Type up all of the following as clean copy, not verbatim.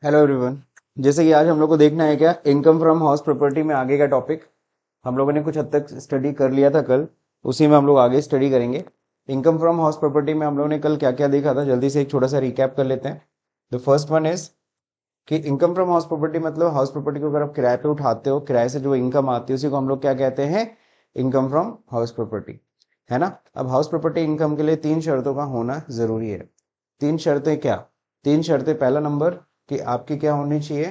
Hello everyone. जैसे कि आज हम लोग को देखना है क्या इनकम फ्रॉम हाउस प्रॉपर्टी में आगे का टॉपिक हम लोगों ने कुछ हद तक स्टडी कर लिया था कल, उसी में हम लोग आगे स्टडी करेंगे। इनकम फ्रॉम हाउस प्रॉपर्टी में हम लोगों ने कल क्या क्या देखा था, जल्दी से एक छोटा सा रिकैप कर लेते हैं। द फर्स्ट वन इज कि इनकम फ्रॉम हाउस प्रॉपर्टी मतलब हाउस प्रॉपर्टी को अगर आप किराए पे उठाते हो, किराए से जो इनकम आती है उसी को हम लोग क्या कहते हैं, इनकम फ्रॉम हाउस प्रॉपर्टी, है ना। अब हाउस प्रॉपर्टी इनकम के लिए तीन शर्तों का होना जरूरी है। तीन शर्तें क्या? तीन शर्तें, पहला नंबर कि आपकी क्या होनी चाहिए,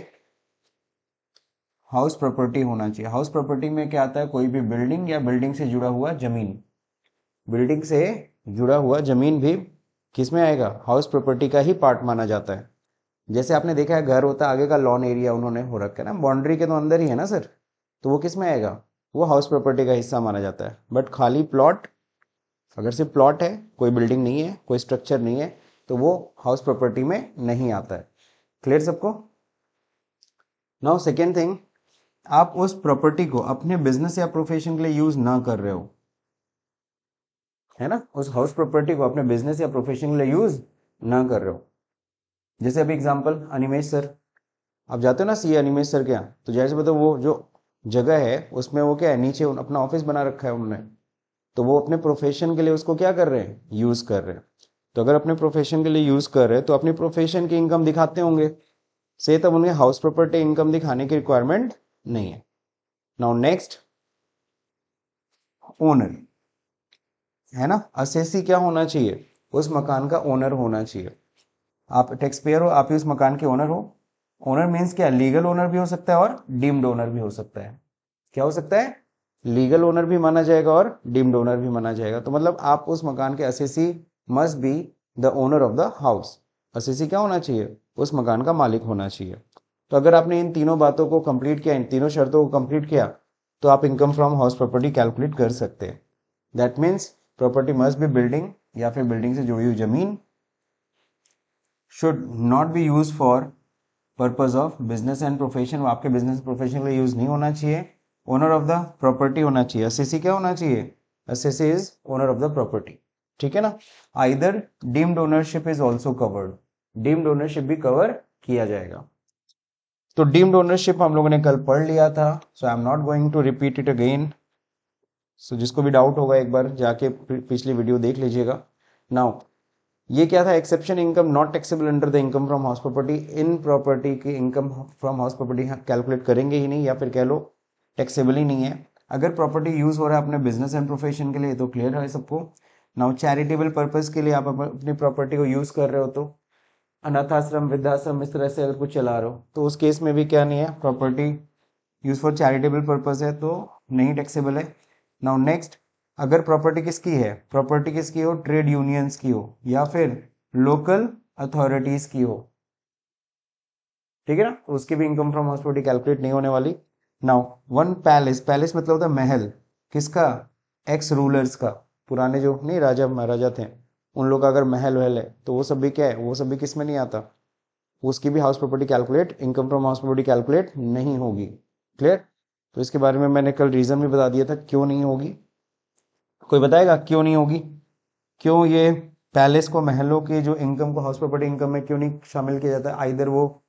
हाउस प्रॉपर्टी होना चाहिए। हाउस प्रॉपर्टी में क्या आता है, कोई भी बिल्डिंग या बिल्डिंग से जुड़ा हुआ जमीन। बिल्डिंग से जुड़ा हुआ जमीन भी किस में आएगा, हाउस प्रॉपर्टी का ही पार्ट माना जाता है। जैसे आपने देखा है घर होता है, आगे का लॉन एरिया उन्होंने हो रखा है ना, बाउंड्री के तो अंदर ही है ना सर, तो वो किस में आएगा, वो हाउस प्रॉपर्टी का हिस्सा माना जाता है। बट खाली प्लॉट, अगर सिर्फ प्लॉट है, कोई बिल्डिंग नहीं है, कोई स्ट्रक्चर नहीं है, तो वो हाउस प्रॉपर्टी में नहीं आता है। क्लियर सबको? नाउ सेकेंड थिंग, आप उस प्रॉपर्टी को अपने बिजनेस या प्रोफेशन के लिए यूज ना कर रहे हो, है ना, उस हाउस प्रॉपर्टी को अपने बिजनेस या प्रोफेशन के लिए यूज ना कर रहे हो। जैसे अभी एग्जांपल अनिमेश सर, आप जाते हो ना सी अनिमेश सर के यहाँ, तो जैसे बताओ वो जो जगह है उसमें वो क्या है, नीचे अपना ऑफिस बना रखा है उन्होंने, तो वो अपने प्रोफेशन के लिए उसको क्या कर रहे हैं, यूज कर रहे हैं। तो अगर अपने प्रोफेशन के लिए यूज कर रहे हैं तो अपनी प्रोफेशन की इनकम दिखाते होंगे, से तब उन्हें हाउस प्रॉपर्टी इनकम दिखाने की रिक्वायरमेंट नहीं है। नाउ नेक्स्ट, ओनर, है ना, असेसी क्या होना चाहिए, उस मकान का ओनर होना चाहिए। आप टैक्स पेयर हो, आप ही उस मकान के ओनर हो। ओनर मीन्स क्या, लीगल ओनर भी हो सकता है और डीम्ड ओनर भी हो सकता है। क्या हो सकता है, लीगल ओनर भी माना जाएगा और डीम्ड ओनर भी माना जाएगा। तो मतलब आप उस मकान के assessee must be the owner of the house. Assessee क्या होना चाहिए, उस मकान का मालिक होना चाहिए। तो अगर आपने इन तीनों बातों को कंप्लीट किया, इन तीनों शर्तों को कंप्लीट किया, तो आप income from house property calculate कर सकते हैं। That means property must be building या फिर बिल्डिंग से जुड़ी हुई जमीन, should not be use for purpose of business and profession, वो आपके बिजनेस प्रोफेशन के लिए यूज नहीं होना चाहिए। ओनर ऑफ द प्रॉपर्टी होना चाहिए, एसएससी क्या होना चाहिए, SSC is owner of the property, ठीक है ना। Either deemed ownership is also covered, deemed ownership भी कवर किया जाएगा। तो डीम्ड ओनरशिप हम लोगों ने कल पढ़ लिया था, so I am not going to repeat it again. So जिसको भी डाउट होगा एक बार जाके पिछली वीडियो देख लीजिएगा। नाउ ये क्या था, exception income not taxable under the income from house property. इन प्रॉपर्टी की income from house property calculate करेंगे ही नहीं, या फिर कह लो टैक्सेबल ही नहीं है। अगर प्रॉपर्टी यूज हो रहा है अपने बिजनेस एंड प्रोफेशन के लिए तो क्लियर है सबको। नाउ चैरिटेबल पर्पज के लिए आप अपनी प्रॉपर्टी को यूज कर रहे हो, तो अनाथ आश्रम, वृद्धाश्रम, इस तरह से अगर कुछ चला रहे हो, तो उस केस में भी क्या नहीं है, property use for charitable purpose है तो नहीं टैक्सेबल है। नाउ नेक्स्ट, अगर प्रॉपर्टी किसकी है, प्रॉपर्टी किसकी हो, ट्रेड यूनियंस की हो या फिर लोकल अथॉरिटीज की हो, ठीक है ना, तो उसकी भी income from house property calculate नहीं होने वाली। नाउ वन पैलेस, पैलेस मतलब होता है महल, किसका, एक्स रूलर्स का, पुराने जो नहीं राजा महाराजा थे उन लोग का अगर महल वहल है तो वो सब भी क्या है, वो सब भी किस में नहीं आता, उसकी भी house property calculate, income from house property calculate नहीं होगी। क्लियर? तो इसके बारे में मैंने कल रीजन भी बता दिया था क्यों नहीं होगी। कोई बताएगा क्यों नहीं होगी, क्यों ये पैलेस को, महलों के जो इनकम को हाउस प्रॉपर्टी इनकम में क्यों नहीं शामिल किया जाता है। आइदर वो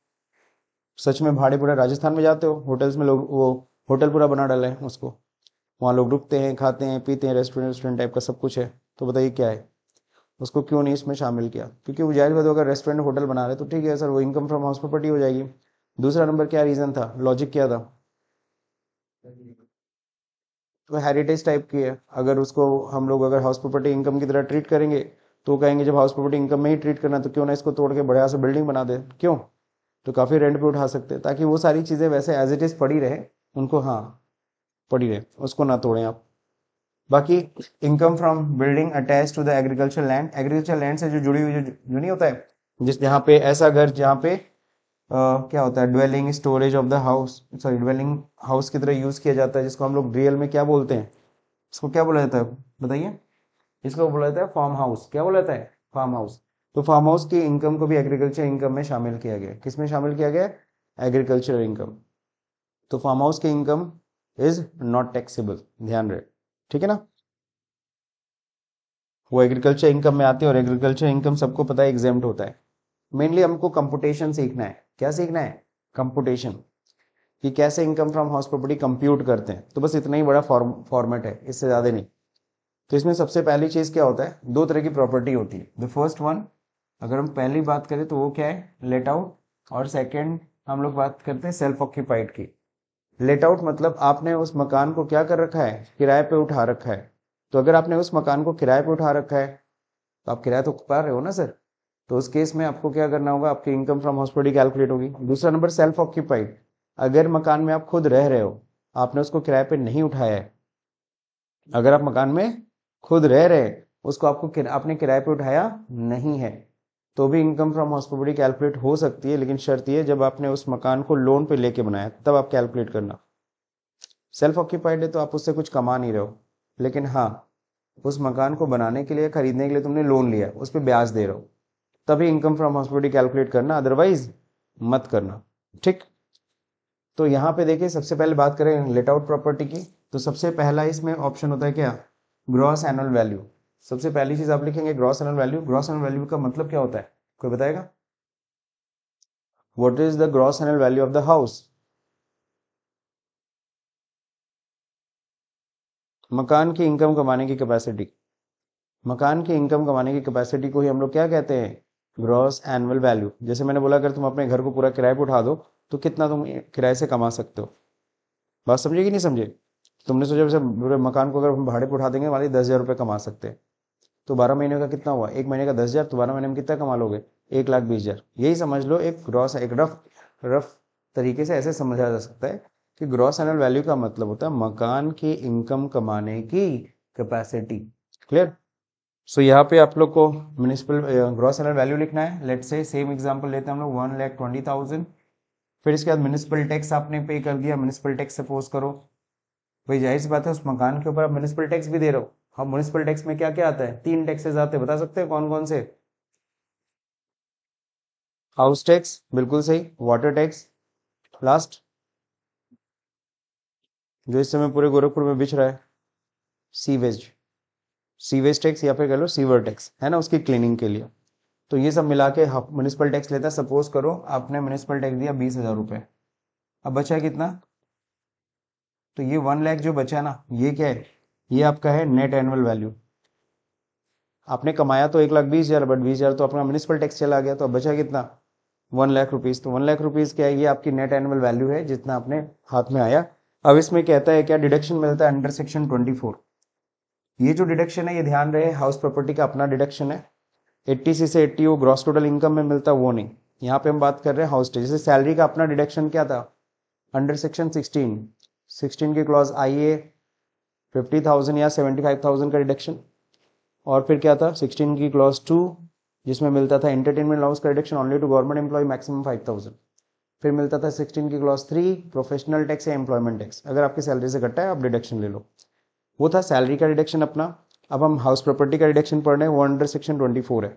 सच में भाड़े पूरा राजस्थान में जाते हो, होटल्स में लोग वो होटल पूरा बना डाला है उसको, वहाँ लोग रुकते हैं, खाते हैं, पीते हैं, रेस्टोरेंट रेस्टोरेंट टाइप का सब कुछ है, तो बताइए क्या है, उसको क्यों नहीं इसमें शामिल किया। क्योंकि वो जाहिर बात है अगर रेस्टोरेंट होटल बना रहे तो ठीक है सर, वो इनकम फ्रॉम हाउस प्रॉपर्टी हो जाएगी। दूसरा नंबर क्या रीजन था, लॉजिक क्या था, तो हेरिटेज टाइप की है, अगर उसको हम लोग अगर हाउस प्रॉपर्टी इनकम की तरह ट्रीट करेंगे तो कहेंगे जब हाउस प्रॉपर्टी इनकम में ही ट्रीट करना तो क्यों ना इसको तोड़ के बढ़िया से बिल्डिंग बना दे, क्यों, तो काफी रेंट पे उठा सकते हैं, ताकि वो सारी चीजें वैसे एज इट इज पड़ी रहे, उनको, हाँ पड़ी रहे, उसको ना तोड़ें आप। बाकी income from building attach to the agriculture land, agriculture land से जो जुड़ी हुई जो नहीं होता है, जिस जहाँ पे ऐसा घर जहाँ पे क्या होता है, dwelling storage of the house, sorry dwelling house की तरह यूज किया जाता है, जिसको हम लोग रियल में क्या बोलते हैं, इसको क्या बोला जाता है बताइए, इसको बोला जाता है फार्म हाउस। क्या बोला जाता है, फार्म हाउस। तो फार्म हाउस की इनकम को भी एग्रीकल्चर इनकम में शामिल किया गया, किस में शामिल किया गया, एग्रीकल्चर इनकम। तो फार्म हाउस की इनकम इज नॉट टैक्सेबल, ध्यान रहे, ठीक है ना। वो एग्रीकल्चर इनकम में आती है और एग्रीकल्चर इनकम सबको पता है एग्जेम्प्ट होता है। मेनली हमको कंपुटेशन सीखना है। क्या सीखना है? कंपुटेशन, कि कैसे income from house property compute करते हैं। तो बस इतना ही बड़ा फॉर्मेट है, इससे ज्यादा नहीं। तो इसमें सबसे पहली चीज क्या होता है, दो तरह की प्रॉपर्टी होती है। द फर्स्ट वन, अगर हम पहली बात करें तो वो क्या है, लेट आउट। और सेकंड हम लोग बात करते हैं सेल्फ ऑक्यूपाइड की। लेट आउट मतलब आपने उस मकान को क्या कर रखा है, किराए पे उठा रखा है। तो अगर आपने उस मकान को किराए पे उठा रखा है तो आप किराया तो पा रहे हो ना सर। तो उस केस में आपको क्या करना होगा, आपकी income from house property calculate होगी। दूसरा नंबर सेल्फ ऑक्यूपाइड, अगर मकान में आप खुद रह रहे हो, आपने उसको किराए पे नहीं उठाया है। अगर आप मकान में खुद रह रहे हैं, उसको आपने किराए पे उठाया नहीं है, तो भी income from house property calculate हो सकती है। लेकिन शर्त ये, जब आपने उस मकान को लोन पे लेके बनाया तब आप कैलकुलेट करना। सेल्फ ऑक्यूपाइड है तो आप उससे कुछ कमा नहीं रहे हो, लेकिन हाँ, उस मकान को बनाने के लिए, खरीदने के लिए तुमने लोन लिया, उस पर ब्याज दे रहे हो, तभी income from house property calculate करना, अदरवाइज मत करना। ठीक। तो यहाँ पे देखिए, सबसे पहले बात करें लेट आउट प्रॉपर्टी की, तो सबसे पहला इसमें ऑप्शन होता है क्या, ग्रॉस एनुअल वैल्यू। सबसे पहली चीज आप लिखेंगे gross annual value. Gross annual value का मतलब क्या होता है, कोई बताएगा? What is the gross annual value of the house? मकान की इनकम कमाने की कैपेसिटी। मकान की इनकम कमाने की कैपेसिटी को ही हम लोग क्या कहते हैं, ग्रॉस एनुअल वैल्यू। जैसे मैंने बोला, अगर तुम अपने घर को पूरा किराए पे उठा दो तो कितना तुम किराए से कमा सकते हो। बात समझे कि नहीं समझे? तुमने सोचा वैसे पूरे मकान को अगर हम भाड़े पे उठा देंगे, मान लीजिए 10,000 रुपये कमा सकते हैं, तो 12 महीने का कितना हुआ, एक महीने का 10,000, तो 12 महीने में कितना कमा लोगे, 1,20,000। यही समझ लो, एक ग्रॉस, एक रफ रफ तरीके से ऐसे समझा जा सकता है कि ग्रॉस एनुअल वैल्यू का मतलब होता है मकान की इनकम कमाने की कैपेसिटी। क्लियर? सो यहाँ पे आप लोग को म्यूनिसिपल ग्रॉस एनुअल वैल्यू लिखना है। लेट्स से सेम एग्जांपल लेते हैं हम लोग, 1,20,000। फिर इसके बाद म्यूनिसिपल टैक्स आपने पे कर दिया। म्यूनिसिपल टैक्स सपोज करो, भाई जाहिर सी बात है उस मकान के ऊपर आप म्यूनिसिपल टैक्स भी दे रहे हो। हम म्यूनिसिपल टैक्स में क्या क्या आता है, 3 टैक्सेस आते हैं, बता सकते हैं कौन कौन से? हाउस टैक्स, बिल्कुल सही। वाटर टैक्स, लास्ट जो इस समय पूरे गोरखपुर में बिछ रहा है, सीवेज। सीवेज टैक्स या फिर कह लो सीवर टैक्स, है ना, उसकी क्लीनिंग के लिए। तो ये सब मिला के म्यूनिसिपल टैक्स लेता है। सपोज करो आपने म्यूनिसिपल टैक्स दिया 20,000 रुपये, अब बचा कितना, तो ये 1 लाख जो बचा ना, ये क्या है, ये आपका है नेट एनुअल वैल्यू। आपने कमाया तो 1,20,000, बट 20,000 तो अपना म्यूनिसिपल टैक्स चला गया, तो अब बचा कितना, 1 लाख रुपीज। तो 1 लाख रुपीज क्या है, ये आपकी नेट एनुअल वैल्यू है, जितना आपने हाथ में आया। अब इसमें कहता है क्या डिडक्शन मिलता है अंडर सेक्शन 24। ये जो डिडक्शन है, ये ध्यान रहे, हाउस प्रॉपर्टी का अपना डिडक्शन है। 80 से 80 वो ग्रॉस टोटल इनकम में मिलता है, वो नहीं। यहाँ पे हम बात कर रहे हैं हाउस टैक्स। जैसे सैलरी का अपना डिडक्शन क्या था, अंडर सेक्शन 16 की क्लॉज आई ए 50,000 या 75,000 का डिडक्शन। और फिर क्या था 16 की क्लॉज 2, जिसमें मिलता था एंटरटेनमेंट अलाउंस का deduction only to government employ maximum 5,000। फिर मिलता था 16 की क्लॉज 3 प्रोफेशनल टैक्स या एम्प्लॉयमेंट टैक्स, अगर आपकी सैलरी से घटा है आप डिडक्शन ले लो। वो था सैलरी का डिडक्शन अपना। अब हम हाउस प्रॉपर्टी का डिडक्शन पढ़ रहे हैं, वो अंडर सेक्शन 24 है।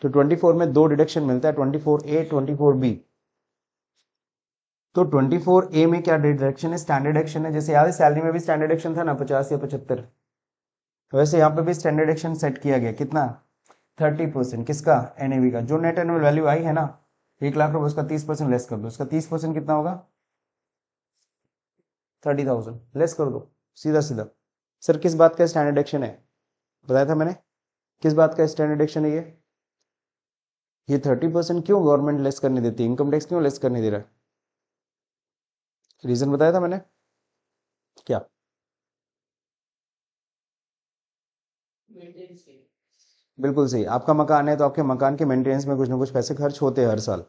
तो 24 में दो डिडक्शन मिलता है, 24A 24B। तो 24A में क्या डिडक्शन है, स्टैंडर्ड एक्शन है। जैसे याद है सैलरी में भी स्टैंडर्ड एक्शन था ना, 50 या 75, वैसे यहाँ पे भी स्टैंडर्ड एक्शन सेट किया गया, कितना, 30%। किसका, एनएवी का। जो नेट एनुअल वैल्यू आई है ना 1 लाख रुपए, उसका 30% लेस कर दो। उसका 30% कितना होगा, 30,000 लेस कर दो, सीधा सीधा। सर किस बात का स्टैंडर्ड एक्शन है, बताया था मैंने, किस बात का स्टैंडर्ड एक्शन है ये 30% क्यों गवर्नमेंट लेस करने देती है, इनकम टैक्स क्यों लेस करने दे रहा है, रीजन बताया था मैंने क्या? बिल्कुल सही। आपका मकान है तो आपके मकान के मेंटेनेंस में कुछ ना कुछ पैसे खर्च होते हैं हर साल।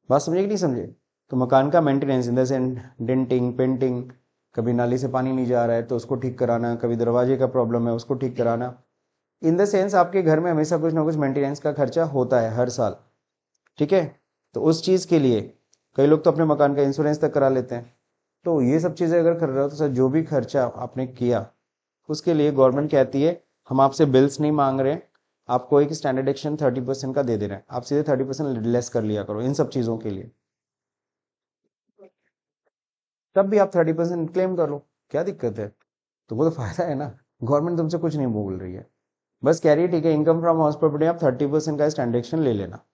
बात समझे कि नहीं समझे? तो मकान का maintenance in the sense denting, painting, कभी नाली से पानी नहीं जा रहा है तो उसको ठीक कराना, कभी दरवाजे का प्रॉब्लम है उसको ठीक कराना। इन द सेंस आपके घर में हमेशा कुछ ना कुछ मेंटेनेंस का खर्चा होता है हर साल। ठीक है? तो उस चीज के लिए कई लोग तो अपने मकान का इंश्योरेंस तक करा लेते हैं। तो ये सब चीजें अगर कर रहे हो तो सर जो भी खर्चा आपने किया उसके लिए गवर्नमेंट कहती है हम आपसे बिल्स नहीं मांग रहे हैं, आपको एक स्टैंडर्ड एक्शन 30% का दे दे रहे हैं, आप सीधे 30% लेस कर लिया करो इन सब चीजों के लिए, तब भी आप 30% क्लेम कर लो, क्या दिक्कत है? तो वो तो फायदा है ना, गवर्नमेंट तुमसे कुछ नहीं बोल रही है, बस कह रही है ठीक है इनकम फ्रॉम हाउस प्रॉपर्टी आप 30% का स्टैंडर्ड एक्शन ले लेना।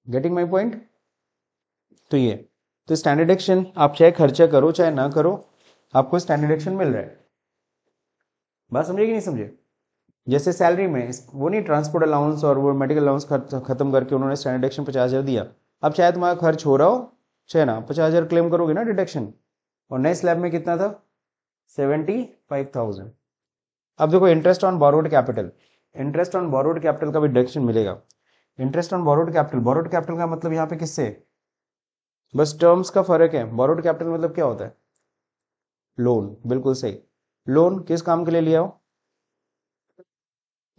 Getting my point. तो ये तो स्टैंडर्ड डिडक्शन आप चाहे खर्चा करो चाहे ना करो, आपको स्टैंडर्ड डिडक्शन मिल रहा है। बात समझे कि नहीं समझे? जैसे सैलरी में वो नहीं, ट्रांसपोर्ट अलाउंस और वो मेडिकल अलाउंस खत्म करके उन्होंने स्टैंडर्ड डिडक्शन 50,000 दिया। अब चाहे तुम्हारा खर्च हो रहा हो चाहे ना, 50,000 क्लेम करोगे ना डिडक्शन। और नए स्लैब में कितना था? 75,000। अब देखो interest on borrowed capital, interest on borrowed capital का भी डिडक्शन मिलेगा। इंटरेस्ट ऑन बोरोड कैपिटल का मतलब यहाँ पे किससे, बस टर्म्स का फर्क है। बोरोड कैपिटल मतलब क्या होता है? लोन, बिल्कुल सही। लोन किस काम के लिए लिया हो?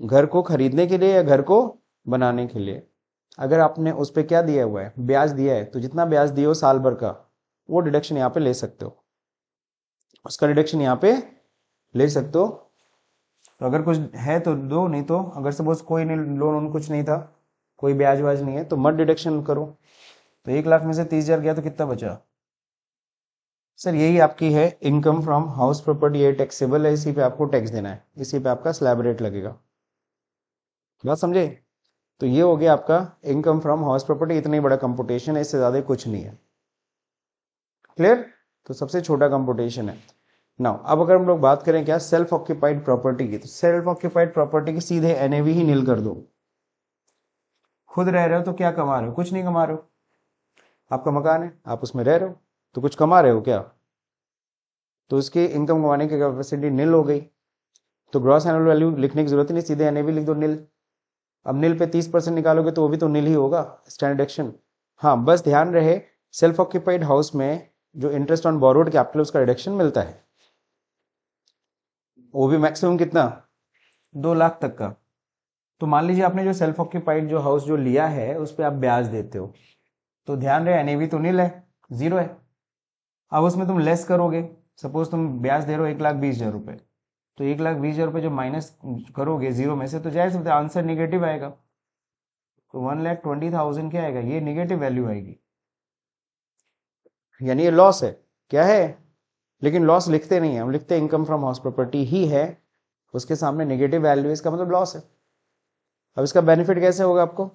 घर को खरीदने के लिए या घर को बनाने के लिए? अगर आपने उस पर क्या दिया हुआ है, ब्याज दिया है, तो जितना ब्याज दिए हो साल भर का, वो डिडक्शन यहाँ पे ले सकते हो, उसका डिडक्शन यहाँ पे ले सकते हो। तो अगर कुछ है तो दो, नहीं तो अगर सपोज कोई नहीं, लोन कुछ नहीं था, कोई ब्याज व्याज नहीं है, तो मत डिडक्शन करो। तो 1 लाख में से 30,000 गया तो कितना बचा? सर यही आपकी है इनकम फ्रॉम हाउस प्रॉपर्टी, ये टैक्सेबल है, इसी पे आपको टैक्स देना है, इसी पे आपका स्लैब रेट लगेगा। बात समझे? तो ये हो गया आपका इनकम फ्रॉम हाउस प्रॉपर्टी। इतना ही बड़ा कंपुटेशन है, इससे ज्यादा कुछ नहीं है। क्लियर? तो सबसे छोटा कंपुटेशन है। नाउ अब अगर हम लोग बात करें क्या, सेल्फ ऑक्यूपाइड प्रॉपर्टी की, तो सेल्फ ऑक्यूपाइड प्रॉपर्टी की सीधे एनएवी ही नील कर दो। खुद रह रहे हो तो क्या कमा रहे हो? कुछ नहीं कमा रहे हो। आपका मकान है, आप उसमें रह रहे हो, तो कुछ कमा रहे हो क्या? तो इसकी इनकम कमाने की कैपेसिटी नील हो गई। तो ग्रॉस एनुअल वैल्यू लिखने की जरूरत ही नहीं, सीधे एनएवी लिख दो नील। अब नील पे 30% निकालोगे तो वो भी तो नील ही होगा, स्टैंडर्ड एक्शन। हाँ बस ध्यान रहे, सेल्फ ऑक्यूपाइड हाउस में जो इंटरेस्ट ऑन बोरोड कैपिटल उसका रिडक्शन मिलता है, वो भी मैक्सिमम कितना? 2 लाख तक का। तो मान लीजिए आपने जो सेल्फ ऑक्यूपाइड जो हाउस जो लिया है उस पर आप ब्याज देते हो, तो ध्यान रहे एनएवी तो नील है, जीरो है। अब उसमें तुम लेस करोगे, सपोज तुम ब्याज दे रहे हो 1,20,000 रुपए, तो 1,20,000 रुपए जो माइनस करोगे जीरो में से, तो जाहिर सी आंसर निगेटिव आएगा। तो 1,20,000 क्या आएगा? ये निगेटिव वैल्यू आएगी, यानी ये लॉस है। क्या है? लेकिन लॉस लिखते नहीं है हम, लिखते इनकम फ्रॉम हाउस प्रॉपर्टी ही है, उसके सामने नेगेटिव वैल्यू, इसका मतलब लॉस है। अब इसका बेनिफिट कैसे होगा आपको?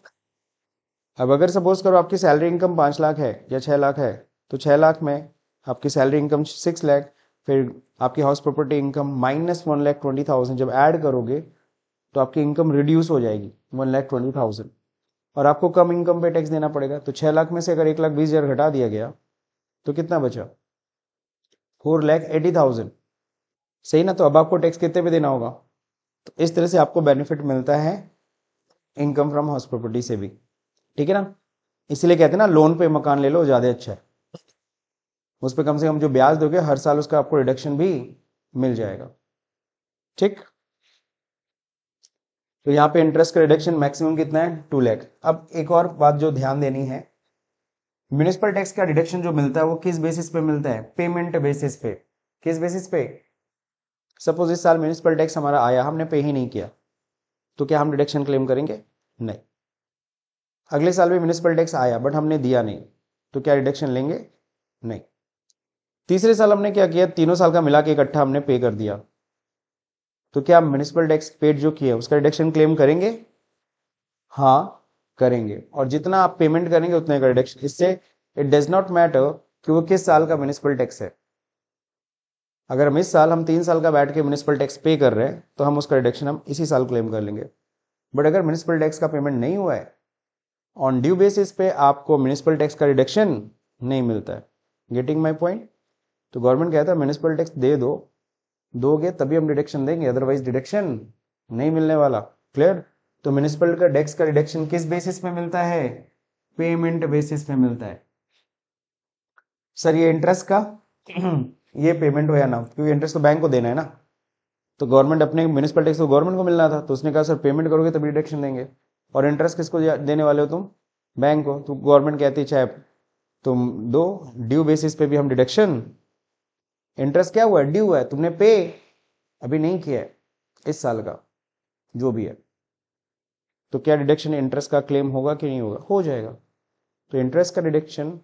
अब अगर सपोज करो आपकी सैलरी इनकम 5 लाख है या 6 लाख है, तो 6 लाख में आपकी सैलरी इनकम 6 लाख, फिर आपकी हाउस प्रॉपर्टी इनकम माइनस 1,20,000 जब ऐड करोगे तो आपकी इनकम रिड्यूस हो जाएगी 1,20,000, और आपको कम इनकम पे टैक्स देना पड़ेगा। तो 6 लाख में से अगर 1,20,000 घटा दिया गया तो कितना बचा? 4,80,000। सही ना? तो अब आपको टैक्स कितने पे देना होगा? तो इस तरह से आपको बेनिफिट मिलता है इनकम फ्रॉम हाउस प्रॉपर्टी से भी, ठीक है ना? इसीलिए कहते हैं ना, लोन पे मकान ले लो ज्यादा अच्छा है, उस पर कम से कम जो ब्याज दोगे हर साल उसका आपको रिडक्शन भी मिल जाएगा। ठीक, तो यहाँ पे इंटरेस्ट का रिडक्शन मैक्सिमम कितना है? 2 लाख। अब एक और बात जो ध्यान देनी है, म्यूनिसिपल टैक्स का डिडक्शन जो मिलता है वो किस बेसिस पे मिलता है? पेमेंट बेसिस पे। किस बेसिस पे? सपोज इस साल म्यूनिसिपल टैक्स हमारा आया, हमने पे ही नहीं किया, तो क्या हम डिडक्शन क्लेम करेंगे? नहीं। अगले साल भी म्यूनिसिपल टैक्स आया बट हमने दिया नहीं, तो क्या डिडक्शन लेंगे? नहीं। तीसरे साल हमने क्या किया, तीनों साल का मिला के इकट्ठा हमने पे कर दिया, तो क्या म्यूनिसिपल टैक्स पेड जो किया उसका डिडक्शन क्लेम करेंगे? हाँ करेंगे, और जितना आप पेमेंट करेंगे उतने का डिडक्शन। इससे इट डज नॉट मैटर कि वो किस साल का म्यूनिसिपल टैक्स है। अगर हम इस साल हम 3 साल का बैठ के म्यूनिसिपल टैक्स पे कर रहे हैं तो हम उसका डिडक्शन हम इसी साल क्लेम कर लेंगे। बट अगर म्यूनिसिपल टैक्स का पेमेंट नहीं हुआ है, ऑन ड्यू बेसिस पे आपको म्यूनिसिपल टैक्स का रिडक्शन नहीं मिलता है। Getting my point? तो गवर्नमेंट कहता है म्यूनिसिपल टैक्स दे दो, दोगे तभी हम डिडक्शन देंगे, अदरवाइज डिडक्शन नहीं मिलने वाला। क्लियर? तो म्यूनिसिपल का टैक्स का डिडक्शन किस बेसिस पे मिलता है? पेमेंट बेसिस पे मिलता है। सर ये इंटरेस्ट का ये पेमेंट हो या ना, क्योंकि इंटरेस्ट तो बैंक को देना है ना, तो गवर्नमेंट अपने म्यूनिसिपल टैक्स को गवर्नमेंट को मिलना था, तो उसने कहा सर पेमेंट करोगे तभी डिडक्शन देंगे। और इंटरेस्ट किसको देने वाले हो तुम? बैंक को। तो गवर्नमेंट कहती है चाहे तुम दो, ड्यू बेसिस पे भी हम डिडक्शन। इंटरेस्ट क्या हुआ है? ड्यू है, तुमने पे अभी नहीं किया है इस साल का जो भी है, तो क्या डिडक्शन इंटरेस्ट का क्लेम होगा कि नहीं होगा? हो जाएगा। तो इंटरेस्ट का डिडक्शन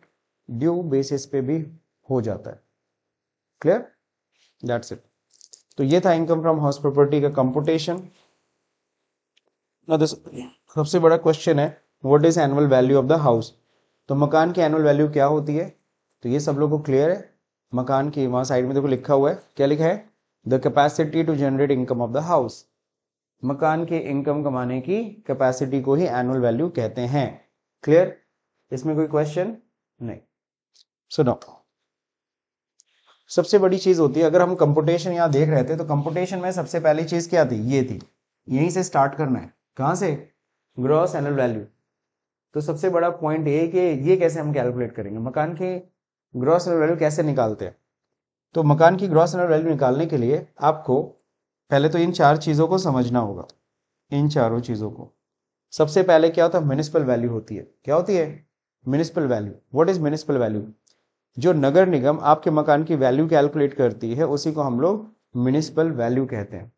ड्यू बेसिस पे भी हो जाता है। क्लियर? That's it. तो ये था इनकम फ्रॉम हाउस प्रॉपर्टी का कंपुटेशन। सबसे बड़ा क्वेश्चन है what is annual value of the house. तो मकान की एनुअल वैल्यू क्या होती है, तो ये सब लोगों को क्लियर है। मकान की वहां साइड में देखो लिखा हुआ है, क्या लिखा है, the capacity to generate income of the house. मकान के इनकम कमाने की कैपेसिटी को ही एनुअल वैल्यू कहते हैं। क्लियर, इसमें कोई क्वेश्चन नहीं। सुनो, सबसे बड़ी चीज होती है, अगर हम कंप्यूटेशन यहां देख रहे थे तो कंप्यूटेशन में सबसे पहली चीज क्या थी, ये थी, यहीं से स्टार्ट करना है। कहां से, ग्रॉस एनुअल वैल्यू। तो सबसे बड़ा पॉइंट ये कि ये कैसे हम कैलकुलेट करेंगे, मकान की ग्रॉस एनुअल वैल्यू कैसे निकालते हैं। तो मकान की ग्रॉस एनुअल वैल्यू निकालने के लिए आपको पहले तो इन चार चीजों को समझना होगा, इन चारों चीजों को। सबसे पहले क्या होता है, म्युनिसिपल वैल्यू होती है। क्या होती है, municipal value. What is municipal value, जो नगर निगम आपके मकान की वैल्यू कैलकुलेट करती है उसी को हम लोग म्युनिसिपल वैल्यू कहते हैं।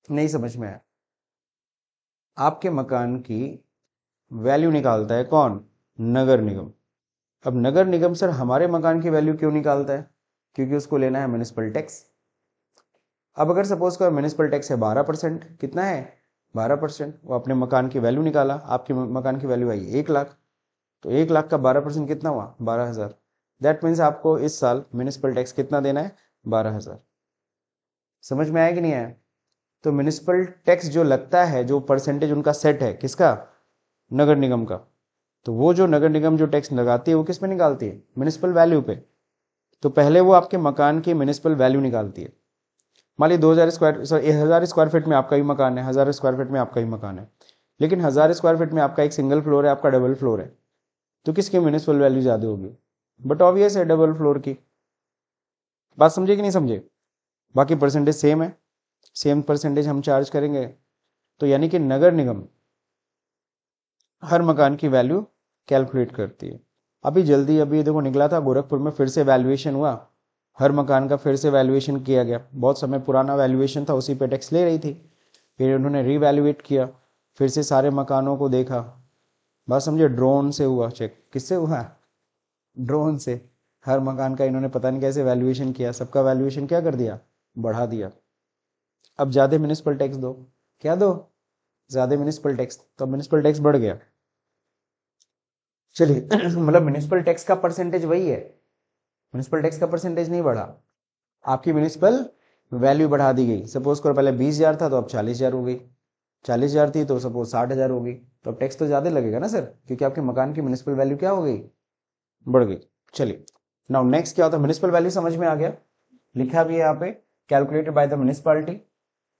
नहीं समझ में आया, आपके मकान की वैल्यू निकालता है कौन, नगर निगम। अब नगर निगम सर हमारे मकान की वैल्यू क्यों निकालता है, क्योंकि उसको लेना है म्युनिसिपल टैक्स। अब अगर सपोज करो म्युनिसिपल टैक्स है 12%, कितना है 12%, वो अपने मकान की वैल्यू निकाला, आपके मकान की वैल्यू आई 1 लाख, तो 1 लाख का 12% कितना हुआ 12,000। दैट मीन्स आपको इस साल म्युनिसिपल टैक्स कितना देना है 12,000। समझ में आया कि नहीं आया। तो म्युनिसिपल टैक्स जो लगता है, जो परसेंटेज उनका सेट है, किसका, नगर निगम का। तो वो जो नगर निगम जो टैक्स लगाती है वो किस पे निकालती है, म्युनिसिपल वैल्यू पे। तो पहले वो आपके मकान की म्युनिसिपल वैल्यू निकालती है। मान ली 1000 स्क्वायर फीट में आपका ही मकान है, 1000 स्क्वायर फीट में आपका ही मकान है, लेकिन 1000 स्क्वायर फीट में आपका एक सिंगल फ्लोर है, आपका डबल फ्लोर है, तो किसकी म्युनिसिपल वैल्यू ज्यादा होगी, बट ऑब्वियस है डबल फ्लोर की। बात समझे कि नहीं समझे। बाकी परसेंटेज सेम है, सेम परसेंटेज हम चार्ज करेंगे। तो यानी कि नगर निगम हर मकान की वैल्यू कैलकुलेट करती है। अभी जल्दी अभी देखो निकला था, गोरखपुर में फिर से वैल्यूएशन हुआ, हर मकान का फिर से वैल्यूएशन किया गया। बहुत समय पुराना वैल्यूएशन था, उसी पे टैक्स ले रही थी, फिर उन्होंने रीवैल्यूएट किया, फिर से सारे मकानों को देखा। बात समझे, ड्रोन से हुआ चेक, किससे हुआ, ड्रोन से। हर मकान का इन्होंने पता नहीं कैसे वैल्यूएशन किया, सबका वैल्यूएशन क्या कर दिया, बढ़ा दिया। अब ज्यादा म्युनिसिपल टैक्स दो, क्या दो, ज्यादा म्युनिसिपल टैक्स, तो म्युनिसिपल टैक्स बढ़ गया। चलिए मतलब म्युनिसिपल टैक्स का परसेंटेज वही है, म्युनिसिपल टैक्स का परसेंटेज नहीं बढ़ा, आपकी म्युनिसिपल वैल्यू बढ़ा दी गई। सपोज करो पहले 20,000 था तो अब 40,000 हो गई, 40,000 थी तो सपोज 60,000 हो गई, तो अब टैक्स तो ज्यादा लगेगा ना सर, क्योंकि आपके मकान की म्युनिसिपल वैल्यू क्या हो गई, बढ़ गई। चलिए नाउ नेक्स्ट क्या होता है, म्युनिसिपल वैल्यू समझ में आ गया, लिखा भी है यहाँ पे, calculated by the municipality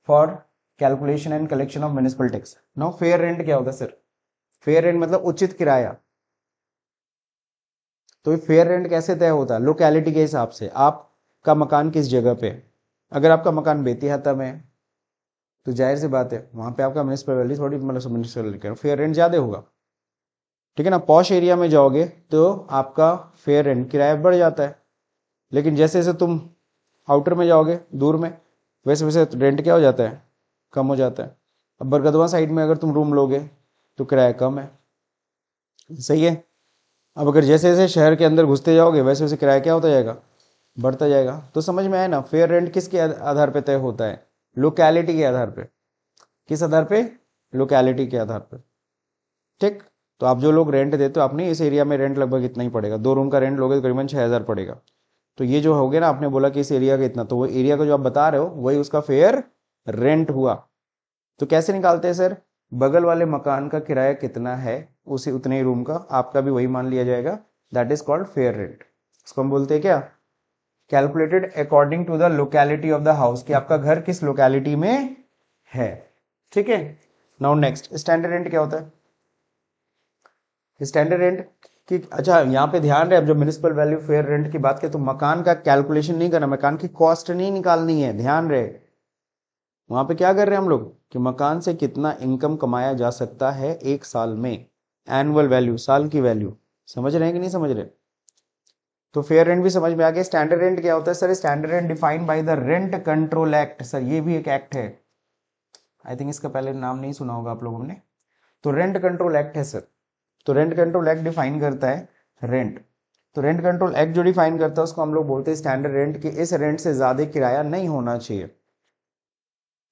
for calculation and collection of municipal tax. Now fair rent क्या होता है सर, फेयर रेंट मतलब उचित किराया। तो ये फेयर रेंट कैसे तय होता है, लोकेलिटी के हिसाब से, आपका मकान किस जगह पे। अगर आपका मकान बेतिहाता में है तो जाहिर सी बात है वहां पे आपका म्युनिसिपल वैल्यू थोड़ी, मतलब म्युनिसिपल फेयर रेंट ज्यादा होगा, ठीक है ना। पॉश एरिया में जाओगे तो आपका फेयर रेंट किराया बढ़ जाता है, लेकिन जैसे जैसे तुम आउटर में जाओगे दूर में, वैसे वैसे रेंट क्या हो जाता है, कम हो जाता है। अब बरगदवा साइड में अगर तुम रूम लोगे तो किराया कम है, सही है। अब अगर जैसे जैसे शहर के अंदर घुसते जाओगे वैसे वैसे किराया क्या होता जाएगा, बढ़ता जाएगा। तो समझ में आया ना, फेयर रेंट किसके आधार पे तय होता है, लोकेलिटी के आधार पे। किस आधार पे, लोकेलिटी के आधार पे, ठीक। तो आप जो लोग रेंट देते हो, अपने इस एरिया में रेंट लगभग इतना ही पड़ेगा, 2 रूम का रेंट लोगे तो करीबन 6,000 पड़ेगा। तो ये जो हो गया ना, आपने बोला कि इस एरिया का इतना, तो वो एरिया का जो आप बता रहे हो वही उसका फेयर रेंट हुआ। तो कैसे निकालते हैं सर, बगल वाले मकान का किराया कितना है उसी उतने ही रूम का आपका भी वही मान लिया जाएगा, that is called fair rent. इसको हम बोलते हैं क्या, calculated according to the locality of the house, कि आपका घर किस लोकेलिटी में है, ठीक है। नाउ नेक्स्ट स्टैंडर्ड रेंट क्या होता है, स्टैंडर्ड रेंट की, अच्छा यहाँ पे ध्यान रहे, अब जब म्युनिसिपल वैल्यू फेयर रेंट की बात करें तो मकान का कैलकुलेशन नहीं करना, मकान की कॉस्ट नहीं निकालनी है, ध्यान रहे। वहां पे क्या कर रहे हैं हम लोग, कि मकान से कितना इनकम कमाया जा सकता है एक साल में, एनुअल वैल्यू, साल की वैल्यू। समझ रहे हैं कि नहीं समझ रहे। तो फेयर रेंट भी समझ में आ गया। स्टैंडर्ड रेंट क्या होता है sir, standard rent defined by the rent control act. Sir ये भी एक एक्ट है, आई थिंक इसका पहले नाम नहीं सुना होगा आप लोगों ने। तो रेंट कंट्रोल एक्ट है सर। तो रेंट कंट्रोल एक्ट डिफाइन करता है रेंट। तो रेंट कंट्रोल एक्ट जो डिफाइन करता है उसको हम लोग बोलते हैं स्टैंडर्ड रेंट, कि इस रेंट से ज्यादा किराया नहीं होना चाहिए।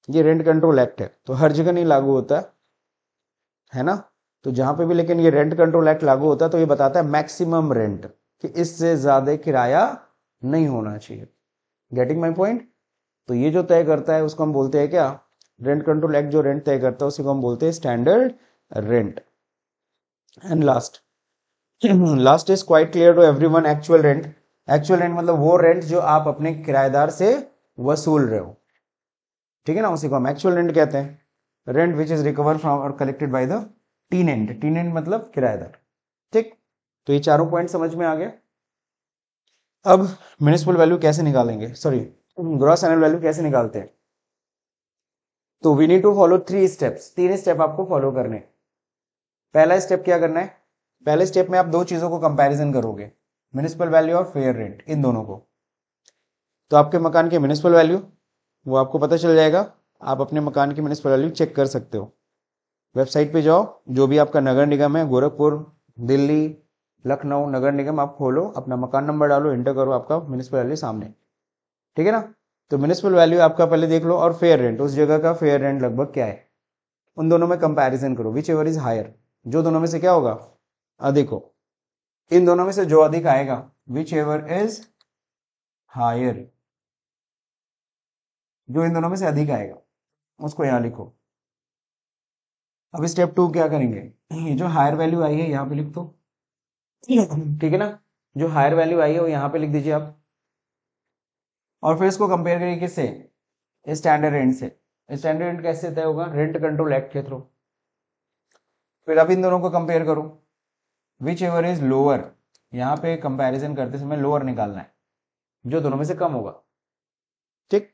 ये रेंट कंट्रोल एक्ट है, तो हर जगह नहीं लागू होता है ना। तो जहां पे भी लेकिन ये रेंट कंट्रोल एक्ट लागू होता है तो ये बताता है मैक्सिमम रेंट, कि इससे ज्यादा किराया नहीं होना चाहिए। Getting my point? तो ये जो तय करता है उसको हम बोलते हैं क्या? रेंट कंट्रोल एक्ट जो रेंट तय करता है उसी को हम बोलते हैं standard rent. And last last is quite clear to everyone, actual rent. Actual rent मतलब वो रेंट जो आप अपने किराएदार से वसूल रहे हो, ठीक है ना, उसी को हम एक्चुअल रेंट कहते हैं। Rent which is recover from और collected by the tenant. Tenant मतलब किराएदार, ठीक। तो ये चारों पॉइंट समझ में आ गए। अब म्युनिसिपल वैल्यू कैसे निकालेंगे, सॉरी ग्रॉस एनुअल वैल्यू कैसे निकालते हैं? तो we need to follow 3 steps. 3 step आपको फॉलो करने। पहला स्टेप क्या करना है? पहले स्टेप में आप दो चीजों को कंपैरिजन करोगे, म्युनिसिपल वैल्यू और फेयर रेंट, इन दोनों को। तो आपके मकान की म्युनिसिपल वैल्यू वो आपको पता चल जाएगा। आप अपने मकान की म्युनिसिपल वैल्यू चेक कर सकते हो। वेबसाइट पे जाओ, जो भी आपका नगर निगम है, गोरखपुर, दिल्ली, लखनऊ नगर निगम, आप खोलो, अपना मकान नंबर डालो, एंटर करो, आपका म्युनिसिपल वैल्यू सामने, ठीक है ना। तो म्युनिसिपल वैल्यू आपका पहले देख लो, और फेयर रेंट, उस जगह का फेयर रेंट लगभग क्या है, उन दोनों में कंपैरिजन करो। विच एवर इज हायर, जो दोनों में से क्या होगा, अधिक हो। इन दोनों में से जो अधिक आएगा, विच एवर इज हायर, जो इन दोनों में से अधिक आएगा उसको यहां लिखो। अब स्टेप 2 क्या करेंगे, ये जो हायर वैल्यू आई है यहाँ पे लिख दो, ठीक है ना। जो हायर वैल्यू आई है वो यहाँ पे लिख दीजिए आप, और फिर इसको कंपेयर करिए किससे, स्टैंडर्ड रेंट से। स्टैंडर्ड रेंट कैसे तय होगा, रेंट कंट्रोल एक्ट के थ्रू। फिर अब इन दोनों को कंपेयर करो, विच एवर इज लोअर, यहाँ पे कंपैरिजन करते समय लोअर निकालना है, जो दोनों में से कम होगा, ठीक।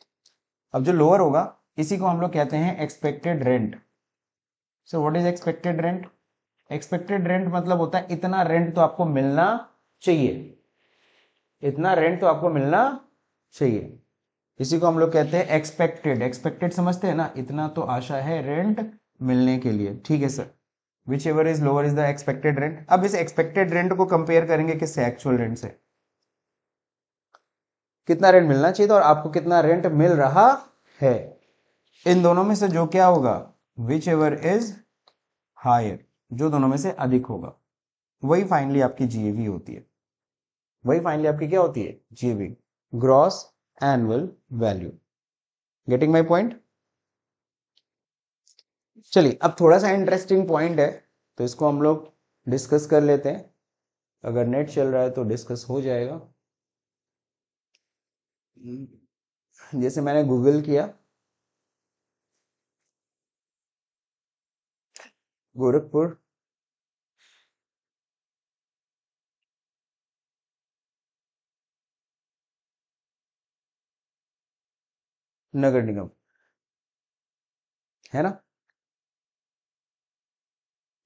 अब जो लोअर होगा इसी को हम लोग कहते हैं expected rent. So what is expected rent? Expected rent मतलब होता है इतना रेंट तो आपको मिलना चाहिए, इतना रेंट तो आपको मिलना चाहिए, इसी को हम लोग कहते हैं एक्सपेक्टेड। एक्सपेक्टेड समझते हैं ना, इतना तो आशा है रेंट मिलने के लिए, ठीक है sir. Which ever is lower is the expected rent. अब इस एक्सपेक्टेड रेंट को कंपेयर करेंगे किससे, एक्चुअल रेंट से। कितना रेंट मिलना चाहिए था और आपको कितना रेंट मिल रहा है, इन दोनों में से जो क्या होगा, विच एवर इज हायर, जो दोनों में से अधिक होगा, वही फाइनली आपकी जीएवी होती है। वही फाइनली आपकी क्या होती है, GAV, gross annual value. Getting my point? चलिए अब थोड़ा सा इंटरेस्टिंग पॉइंट है, तो इसको हम लोग डिस्कस कर लेते हैं। अगर नेट चल रहा है तो डिस्कस हो जाएगा। जैसे मैंने गूगल किया, गोरखपुर नगर निगम, है ना।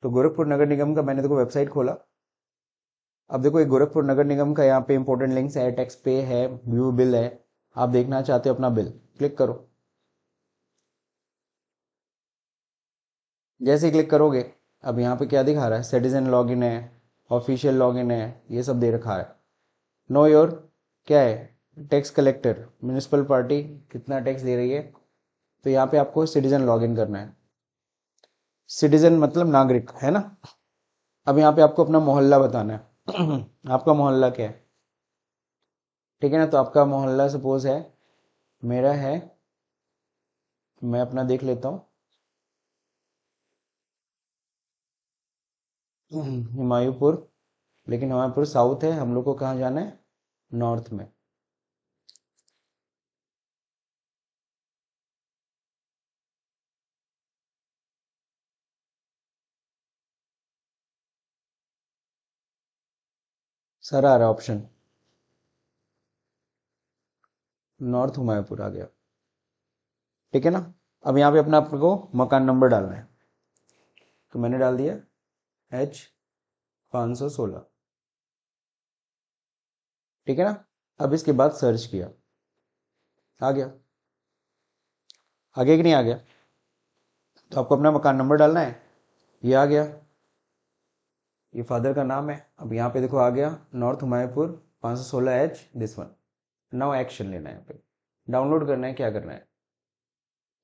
तो गोरखपुर नगर निगम का मैंने देखो वेबसाइट खोला। अब देखो एक गोरखपुर नगर निगम का यहाँ पे इंपॉर्टेंट लिंक्स है, टैक्स पे है, व्यू बिल है। आप देखना चाहते हो अपना बिल, क्लिक करो। जैसे ही क्लिक करोगे, अब यहाँ पे क्या दिखा रहा है, सिटीजन लॉगिन है, ऑफिशियल लॉगिन है, ये सब दे रखा है। नो योर क्या है, टैक्स कलेक्टर, म्यूनिसिपल पार्टी कितना टैक्स दे रही है। तो यहाँ पे आपको सिटीजन लॉगिन करना है। सिटीजन मतलब नागरिक, है ना। अब यहाँ पे आपको अपना मोहल्ला बताना है। आपका मोहल्ला क्या है, ठीक है ना। तो आपका मोहल्ला सपोज है, मेरा है, मैं अपना देख लेता हूँ, हिमायूपुर। लेकिन हिमायूपुर साउथ है, हम लोग को कहाँ जाना है, नॉर्थ में। सर आ रहा ऑप्शन, नॉर्थ हुमायूंपुर आ गया, ठीक है ना। अब यहाँ पे अपना आपको मकान नंबर डालना है, तो मैंने डाल दिया H 516, ठीक है ना। अब इसके बाद सर्च किया, आ गया, आगे कि नहीं आ गया। तो आपको अपना मकान नंबर डालना है, ये आ गया, ये फादर का नाम है। अब यहाँ पे देखो आ गया, north Humayunpur 516H, this one. Now action लेना है, यहाँ पे डाउनलोड करना है, क्या करना है,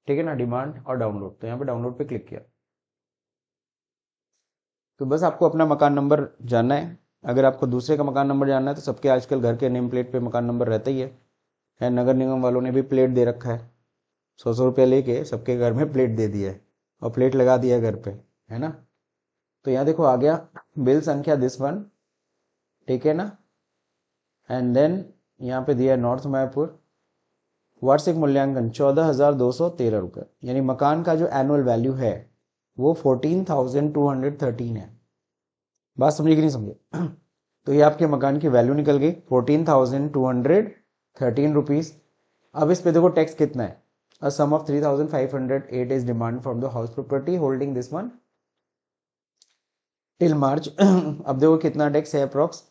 ठीक है ना, डिमांड और डाउनलोड। तो यहाँ पे डाउनलोड पे क्लिक किया, तो बस आपको अपना मकान नंबर जानना है। अगर आपको दूसरे का मकान नंबर जानना है तो सबके आजकल घर के नेम प्लेट पे मकान नंबर रहता ही है। नगर निगम वालों ने भी प्लेट दे रखा है, 100 रुपये लेके सबके घर में प्लेट दे दिया है और प्लेट लगा दिया है घर पे, है ना। तो यहाँ देखो आ गया बिल संख्या दिस वन, ठीक है ना। एंड देन यहाँ पे दिया है नॉर्थ मायापुर, वार्षिक मूल्यांकन 14,213 रुपये, यानी मकान का जो एनुअल वैल्यू है वो 14,213 है। बात समझे कि नहीं समझे? तो ये आपके मकान की वैल्यू निकल गई 14,213 रुपीज। अब इस पे देखो टैक्स कितना है, a sum of 3,508 is demand from the house property holding this one till March. अब देखो कितना टैक्स है अप्रोक्स।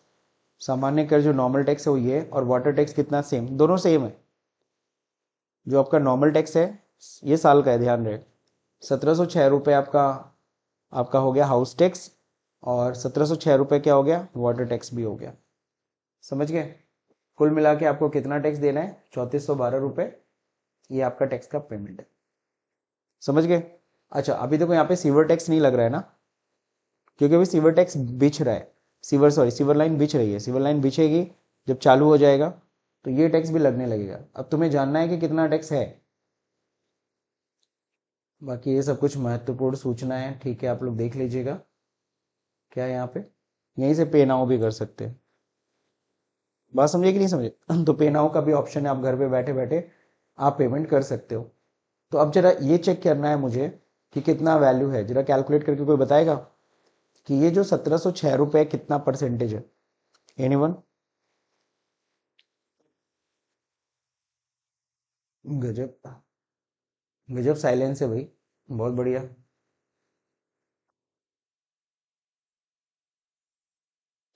सामान्य कर जो नॉर्मल टैक्स है वो ये, और वाटर टैक्स कितना, सेम, दोनों सेम है। जो आपका नॉर्मल टैक्स है ये साल का है, ध्यान रहे, 1,706 रुपये आपका आपका हो गया हाउस टैक्स, और 1,706 रुपये क्या हो गया, वाटर टैक्स भी हो गया। समझ गए? कुल मिला के आपको कितना टैक्स देना है, 3,412 रुपये, ये आपका टैक्स का पेमेंट है। समझ गए? अच्छा अभी देखो यहाँ पे सीवर टैक्स नहीं लग रहा है ना, क्योंकि अभी सीवर टैक्स बिछ रहा है, सीवर लाइन बिछ रही है। सीवर लाइन बिछेगी जब चालू हो जाएगा तो ये टैक्स भी लगने लगेगा। अब तुम्हें जानना है कि कितना टैक्स है। बाकी ये सब कुछ महत्वपूर्ण सूचना है, ठीक है, आप लोग देख लीजिएगा। क्या है यहाँ पे, यहीं से पे नाउ भी कर सकते हैं। बात समझे कि नहीं समझे? तो पे नाउ का भी ऑप्शन है, आप घर पे बैठे बैठे आप पेमेंट कर सकते हो। तो अब जरा ये चेक करना है मुझे कि कितना वैल्यू है, जरा कैलकुलेट करके कोई बताएगा कि ये जो 1,706 रुपये कितना परसेंटेज है? एनीवन? गजब, गजब साइलेंस है भाई, बहुत बढ़िया।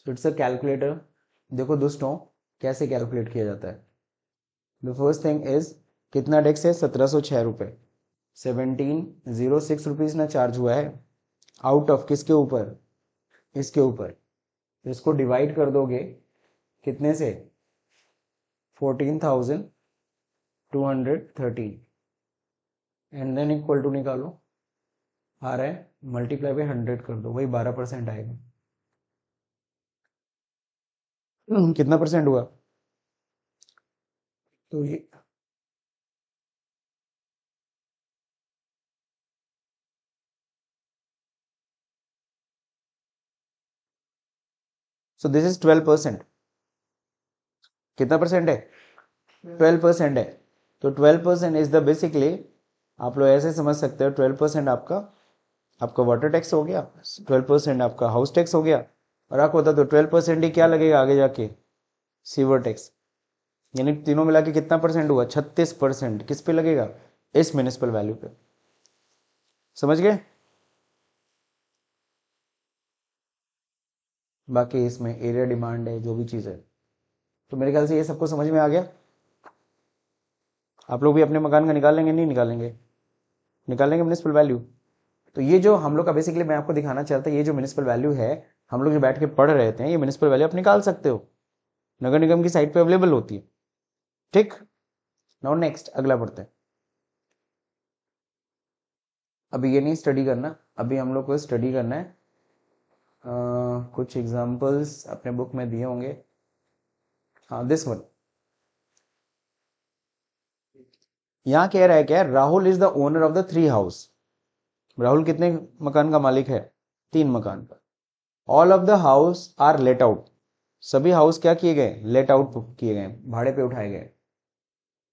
So it's a calculator. देखो दोस्तों कैसे कैलकुलेट किया जाता है। द फर्स्ट थिंग इज, कितना टैक्स है, 1,706 रुपये, 1706 रुपीज ना चार्ज हुआ है, आउट ऑफ किसके ऊपर, इसके ऊपर। तो इसको डिवाइड कर दोगे कितने से, 14,213, एंड देन इक्वल टू निकालो, आ रहा है, मल्टीप्लाई बाई 100 कर दो, वही 12% आएगा। कितना परसेंट हुआ? तो ये सो दिस इज 12%। कितना परसेंट है, 12% है। तो 12% इज द बेसिकली, आप लोग ऐसे समझ सकते हो, 12% आपका आपका वाटर टैक्स हो गया, 12% आपका हाउस टैक्स हो गया, और आपको बता दो 12% ही क्या लगेगा आगे जाके, सीवर टैक्स। यानी तीनों मिला के कितना परसेंट हुआ, 36% किस पे लगेगा, इस म्यूनिसिपल वैल्यू पे। समझ गए? बाकी इसमें एरिया डिमांड है, जो भी चीज़ है। तो मेरे ख्याल से ये सबको समझ में आ गया। आप लोग भी अपने मकान का निकाल लेंगे, नहीं निकालेंगे? निकालेंगे म्यूनिसिपल वैल्यू। तो ये जो हम लोग का बेसिकली मैं आपको दिखाना चाहता हूँ, ये जो म्यूनिसिपल वैल्यू है, हम लोग जो बैठ के पढ़ रहे थे, ये म्यूनिसिपल वैल्यू आप निकाल सकते हो, नगर निगम की साइट पे अवेलेबल होती है। ठीक, नाउ नेक्स्ट अगला पढ़ते हैं। अभी ये नहीं स्टडी करना, अभी हम लोग को स्टडी करना है कुछ एग्जांपल्स अपने बुक में दिए होंगे। हाँ दिस वन, यहाँ कह रहा है क्या, Rahul is the owner of the 3 house. Rahul कितने मकान का मालिक है, 3 मकान का। All of the house are let out, सभी हाउस क्या किए गए, लेट आउट किए गए, भाड़े पे उठाए गए।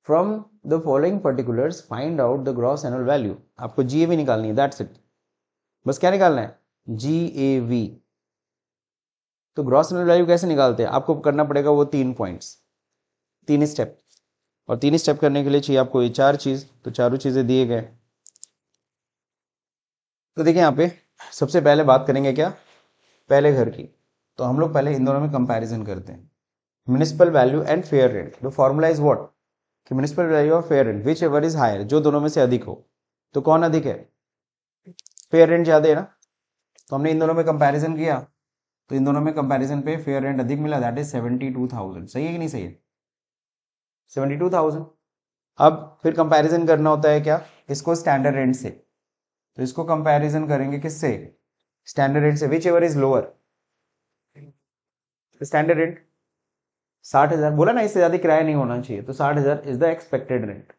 From the following particulars find out the gross annual value. आपको जीएवी निकालनी है, दैट्स इट, बस क्या निकालना है, जीएवी। तो ग्रॉस एनुअल वैल्यू कैसे निकालते हैं, आपको करना पड़ेगा वो 3 पॉइंट्स, 3 स्टेप, और 3 स्टेप करने के लिए चाहिए आपको ये 4 चीज, तो चारों चीजें दिए गए। तो देखिए यहाँ पे सबसे पहले बात करेंगे क्या, पहले घर की। तो हम लोग पहले इन दोनों में कंपैरिजन करते हैं, municipal value and fair rent. The formula is what, कि म्युनिसिपल वैल्यू और fair rent whichever is higher, जो दोनों में से अधिक हो। तो कौन अधिक है, फेयर रेंट ज्यादा है ना। तो हमने इन दोनों में कंपैरिजन किया, तो इन दोनों में कंपैरिजन पे फेयर रेंट अधिक मिला, दैट इज 72,000। सही है कि नहीं सही है, 72,000। अब फिर कंपैरिजन करना होता है क्या, इसको स्टैंडर्ड रेंट से। तो इसको कंपैरिजन करेंगे किससे, स्टैंडर्ड रेंट से, whichever is lower, standard rent 60,000 बोला ना, इससे ज्यादा किराया नहीं होना चाहिए, तो 60,000 इज द एक्सपेक्टेड रेंट।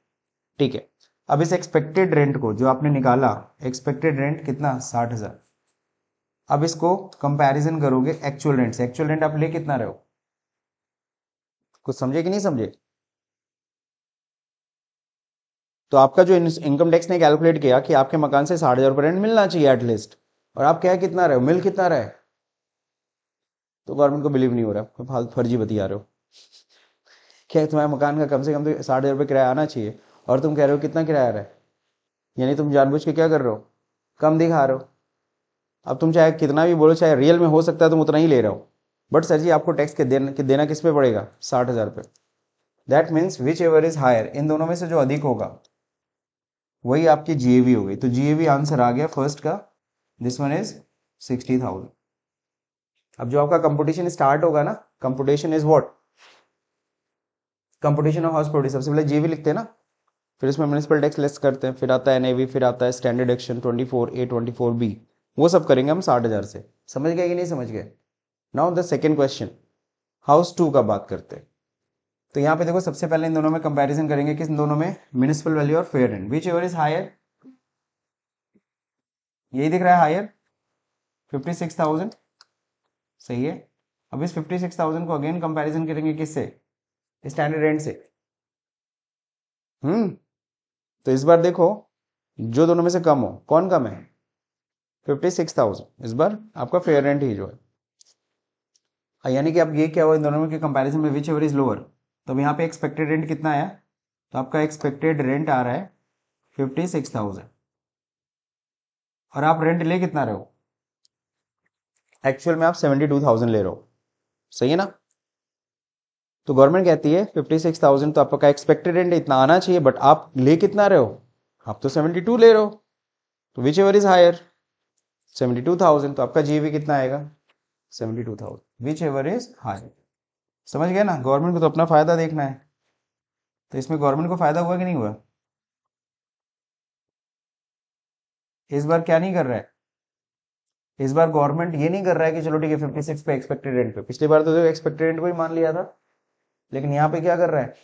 ठीक है, अब इस एक्सपेक्टेड रेंट को जो आपने निकाला, एक्सपेक्टेड रेंट कितना 60,000, अब इसको कंपैरिजन करोगे एक्चुअल रेंट से। एक्चुअल रेंट आप ले कितना रहे हो, कुछ समझे कि नहीं समझे? तो आपका जो इनकम टैक्स ने कैलकुलेट किया कि आपके मकान से 60,000 रुपये रेंट मिलना चाहिए एटलीस्ट, और आप क्या कितना रहे हो, मिल कितना रहे, तो गवर्नमेंट को बिलीव नहीं हो रहा, फालतू फर्जी बतिया रहे हो। क्या तुम्हारे मकान का कम से कम तो 60,000 रुपये किराया आना चाहिए, और तुम कह रहे हो कितना किराया रहा है, यानी तुम जानबूझ के क्या कर रहे हो, कम दिखा रहे हो। अब तुम चाहे कितना भी बोलो, चाहे रियल में हो सकता है तुम उतना ही ले रहे हो, बट सर जी आपको टैक्स के देना किस पे पड़ेगा, 60,000 रुपये। That means whichever is higher, इन दोनों में से जो अधिक होगा वही आपकी जीएवी हो गई। तो जीएवी आंसर आ गया फर्स्ट का, दिस वन इज 60,000। अब जो आपका कंपटीशन स्टार्ट होगा ना, competition is what, competition of house produce, सबसे पहले जीएवी लिखते हैं ना, फिर उसमें म्युनिसिपल टैक्स लेस करते हैं, फिर आता है एनएवी, फिर आता है स्टैंडर्ड एक्शन 24A 24B, वो सब करेंगे हम 60,000 से। समझ गए कि नहीं समझ गए? Now the second question, house 2 का बात करते हैं। तो यहाँ पे देखो, सबसे पहले इन दोनों में कंपैरिजन करेंगे, किस दोनों में, म्युनिसिपल वैल्यू और fair rent, whichever is higher, यही दिख रहा है हायर 56,000, सही है। अब इस 56,000 को अगेन कंपैरिजन करेंगे किससे, स्टैंडर्ड रेंट से। तो इस बार देखो जो दोनों में से कम हो, कौन कम है, 56,000, इस बार आपका फेयर रेंट ही जो है। यानी कि अब ये क्या हुआ, इन दोनों के कंपैरिजन में विच एवर इज लोअर, तो यहाँ पे एक्सपेक्टेड रेंट कितना आया, तो आपका एक्सपेक्टेड रेंट आ रहा है 56,000, और आप रेंट ले कितना रहे हो, एक्चुअल में आप 72,000 ले रहे हो, सही है ना। तो गवर्नमेंट कहती है 56,000 तो आपका एक्सपेक्टेड रेंट इतना आना चाहिए, बट आप ले कितना रहे हो, आप तो 72 ले रहे हो, तो विच एवर इज हायर 72,000, तो आपका जीवी कितना आएगा 72,000, विच एवर इज हायर। समझ गए ना, गवर्नमेंट को तो अपना फायदा देखना है, तो इसमें गवर्नमेंट को फायदा हुआ कि नहीं हुआ, इस बार क्या नहीं कर रहा है, इस बार गवर्नमेंट ये नहीं कर रहा है कि चलो ठीक है 56 पे एक्सपेक्टेड रेंट पे, पिछली बार तो एक्सपेक्टेड रेंट को ही मान लिया था, लेकिन यहाँ पे क्या कर रहा है,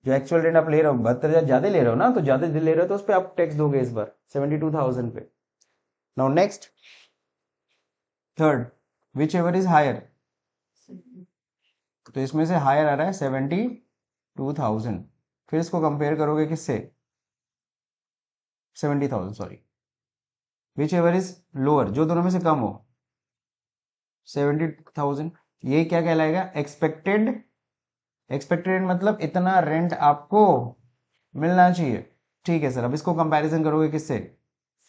जो एक्चुअल रेंट आप ले रहे हो 72,000 ज्यादा ले रहे हो ना, तो ज्यादा ले रहे हो तो उस पर आप टैक्स दोगे इस बार 72,000 पे। Now next third, whichever is higher, तो इसमें से हायर आ रहा है 72,000, फिर इसको कंपेयर करोगे किससे, 70,000 sorry, which ever is lower, जो दोनों में से कम हो 70,000, ये क्या कहलाएगा, एक्सपेक्टेड, एक्सपेक्टेड मतलब इतना रेंट आपको मिलना चाहिए। ठीक है सर, अब इसको कंपैरिजन करोगे किससे,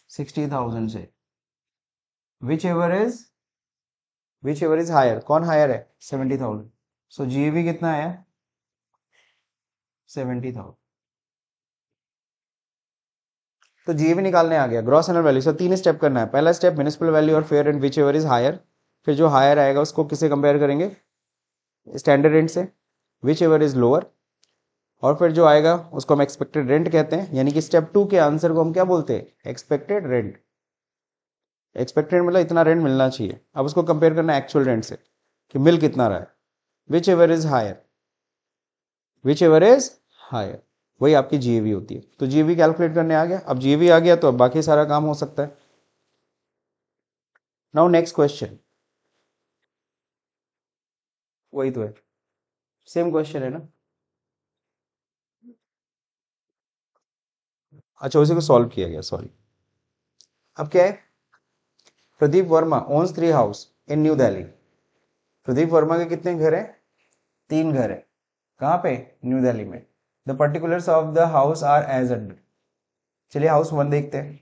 60,000 से, विच एवर इज हायर, कौन हायर है 70,000, सो जीएवी कितना है 70,000। तो जीएवी निकालने आ गया, gross annual value. Sir 3 step करना है, पहला स्टेप म्युनिसिपल वैल्यू और fair rent whichever is higher, फिर जो हायर आएगा उसको किससे कंपेयर करेंगे, स्टैंडर्ड रेंट से, विच एवर इज लोअर, और फिर जो आएगा उसको हम एक्सपेक्टेड रेंट कहते हैं, यानी कि स्टेप 2 के आंसर को हम क्या बोलते हैं, एक्सपेक्टेड रेंट। एक्सपेक्टेड मतलब इतना रेंट मिलना चाहिए, अब उसको कंपेयर करना है एक्चुअल रेंट से कि मिल कितना रहा है, whichever is higher, whichever is higher, वही आपकी जीएवी होती है। तो जीएवी कैलकुलेट करने आ गया, अब जीएवी आ गया तो अब बाकी सारा काम हो सकता है। नाउ नेक्स्ट क्वेश्चन, वही तो है, सेम क्वेश्चन है ना। अच्छा, उसी को सॉल्व किया गया, सॉरी। अब क्या है, Pradeep Verma owns 3 house in New Delhi. Pradeep Verma के कितने घर हैं, 3 घर है, कहां पे, न्यू दिल्ली में। The particulars of the house are as under. चलिए हाउस 1 देखते हैं,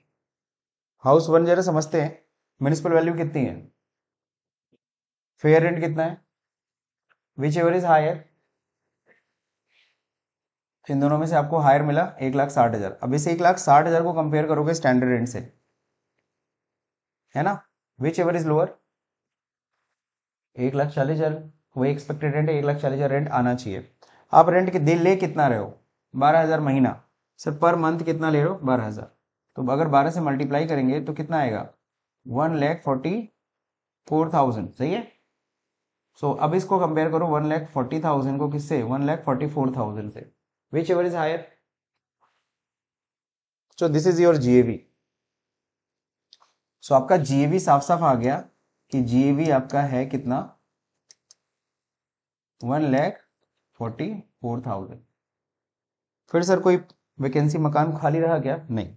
हाउस 1 जरा समझते हैं, म्युनिसिपल वैल्यू कितनी है, फेयर रेंट कितना है, विच एवर इज हायर, इन दोनों में से आपको हायर मिला 1,60,000। अब इस 1,60,000 को कंपेयर करोगे स्टैंडर्ड रेंट से, है ना, विच एवर इज लोअर, 1,40,000, वही एक्सपेक्टेड रेंट है, 1,40,000 रेंट आना चाहिए। आप रेंट के दिन ले कितना रहे हो, 12,000 महीना, सर पर मंथ कितना ले रहे हो 12,000, तो अगर 12 से मल्टीप्लाई करेंगे तो कितना आएगा 1,44,000, सही है। सो अब इसको कंपेयर करो 1,40,000 को किससे, 1,44,000 से, whichever is higher. So this is your GAV. So आपका जीएवी साफ साफ आ गया कि जीएवी आपका है कितना, 1,44,000। फिर सर कोई वैकेंसी मकान खाली रहा क्या, नहीं।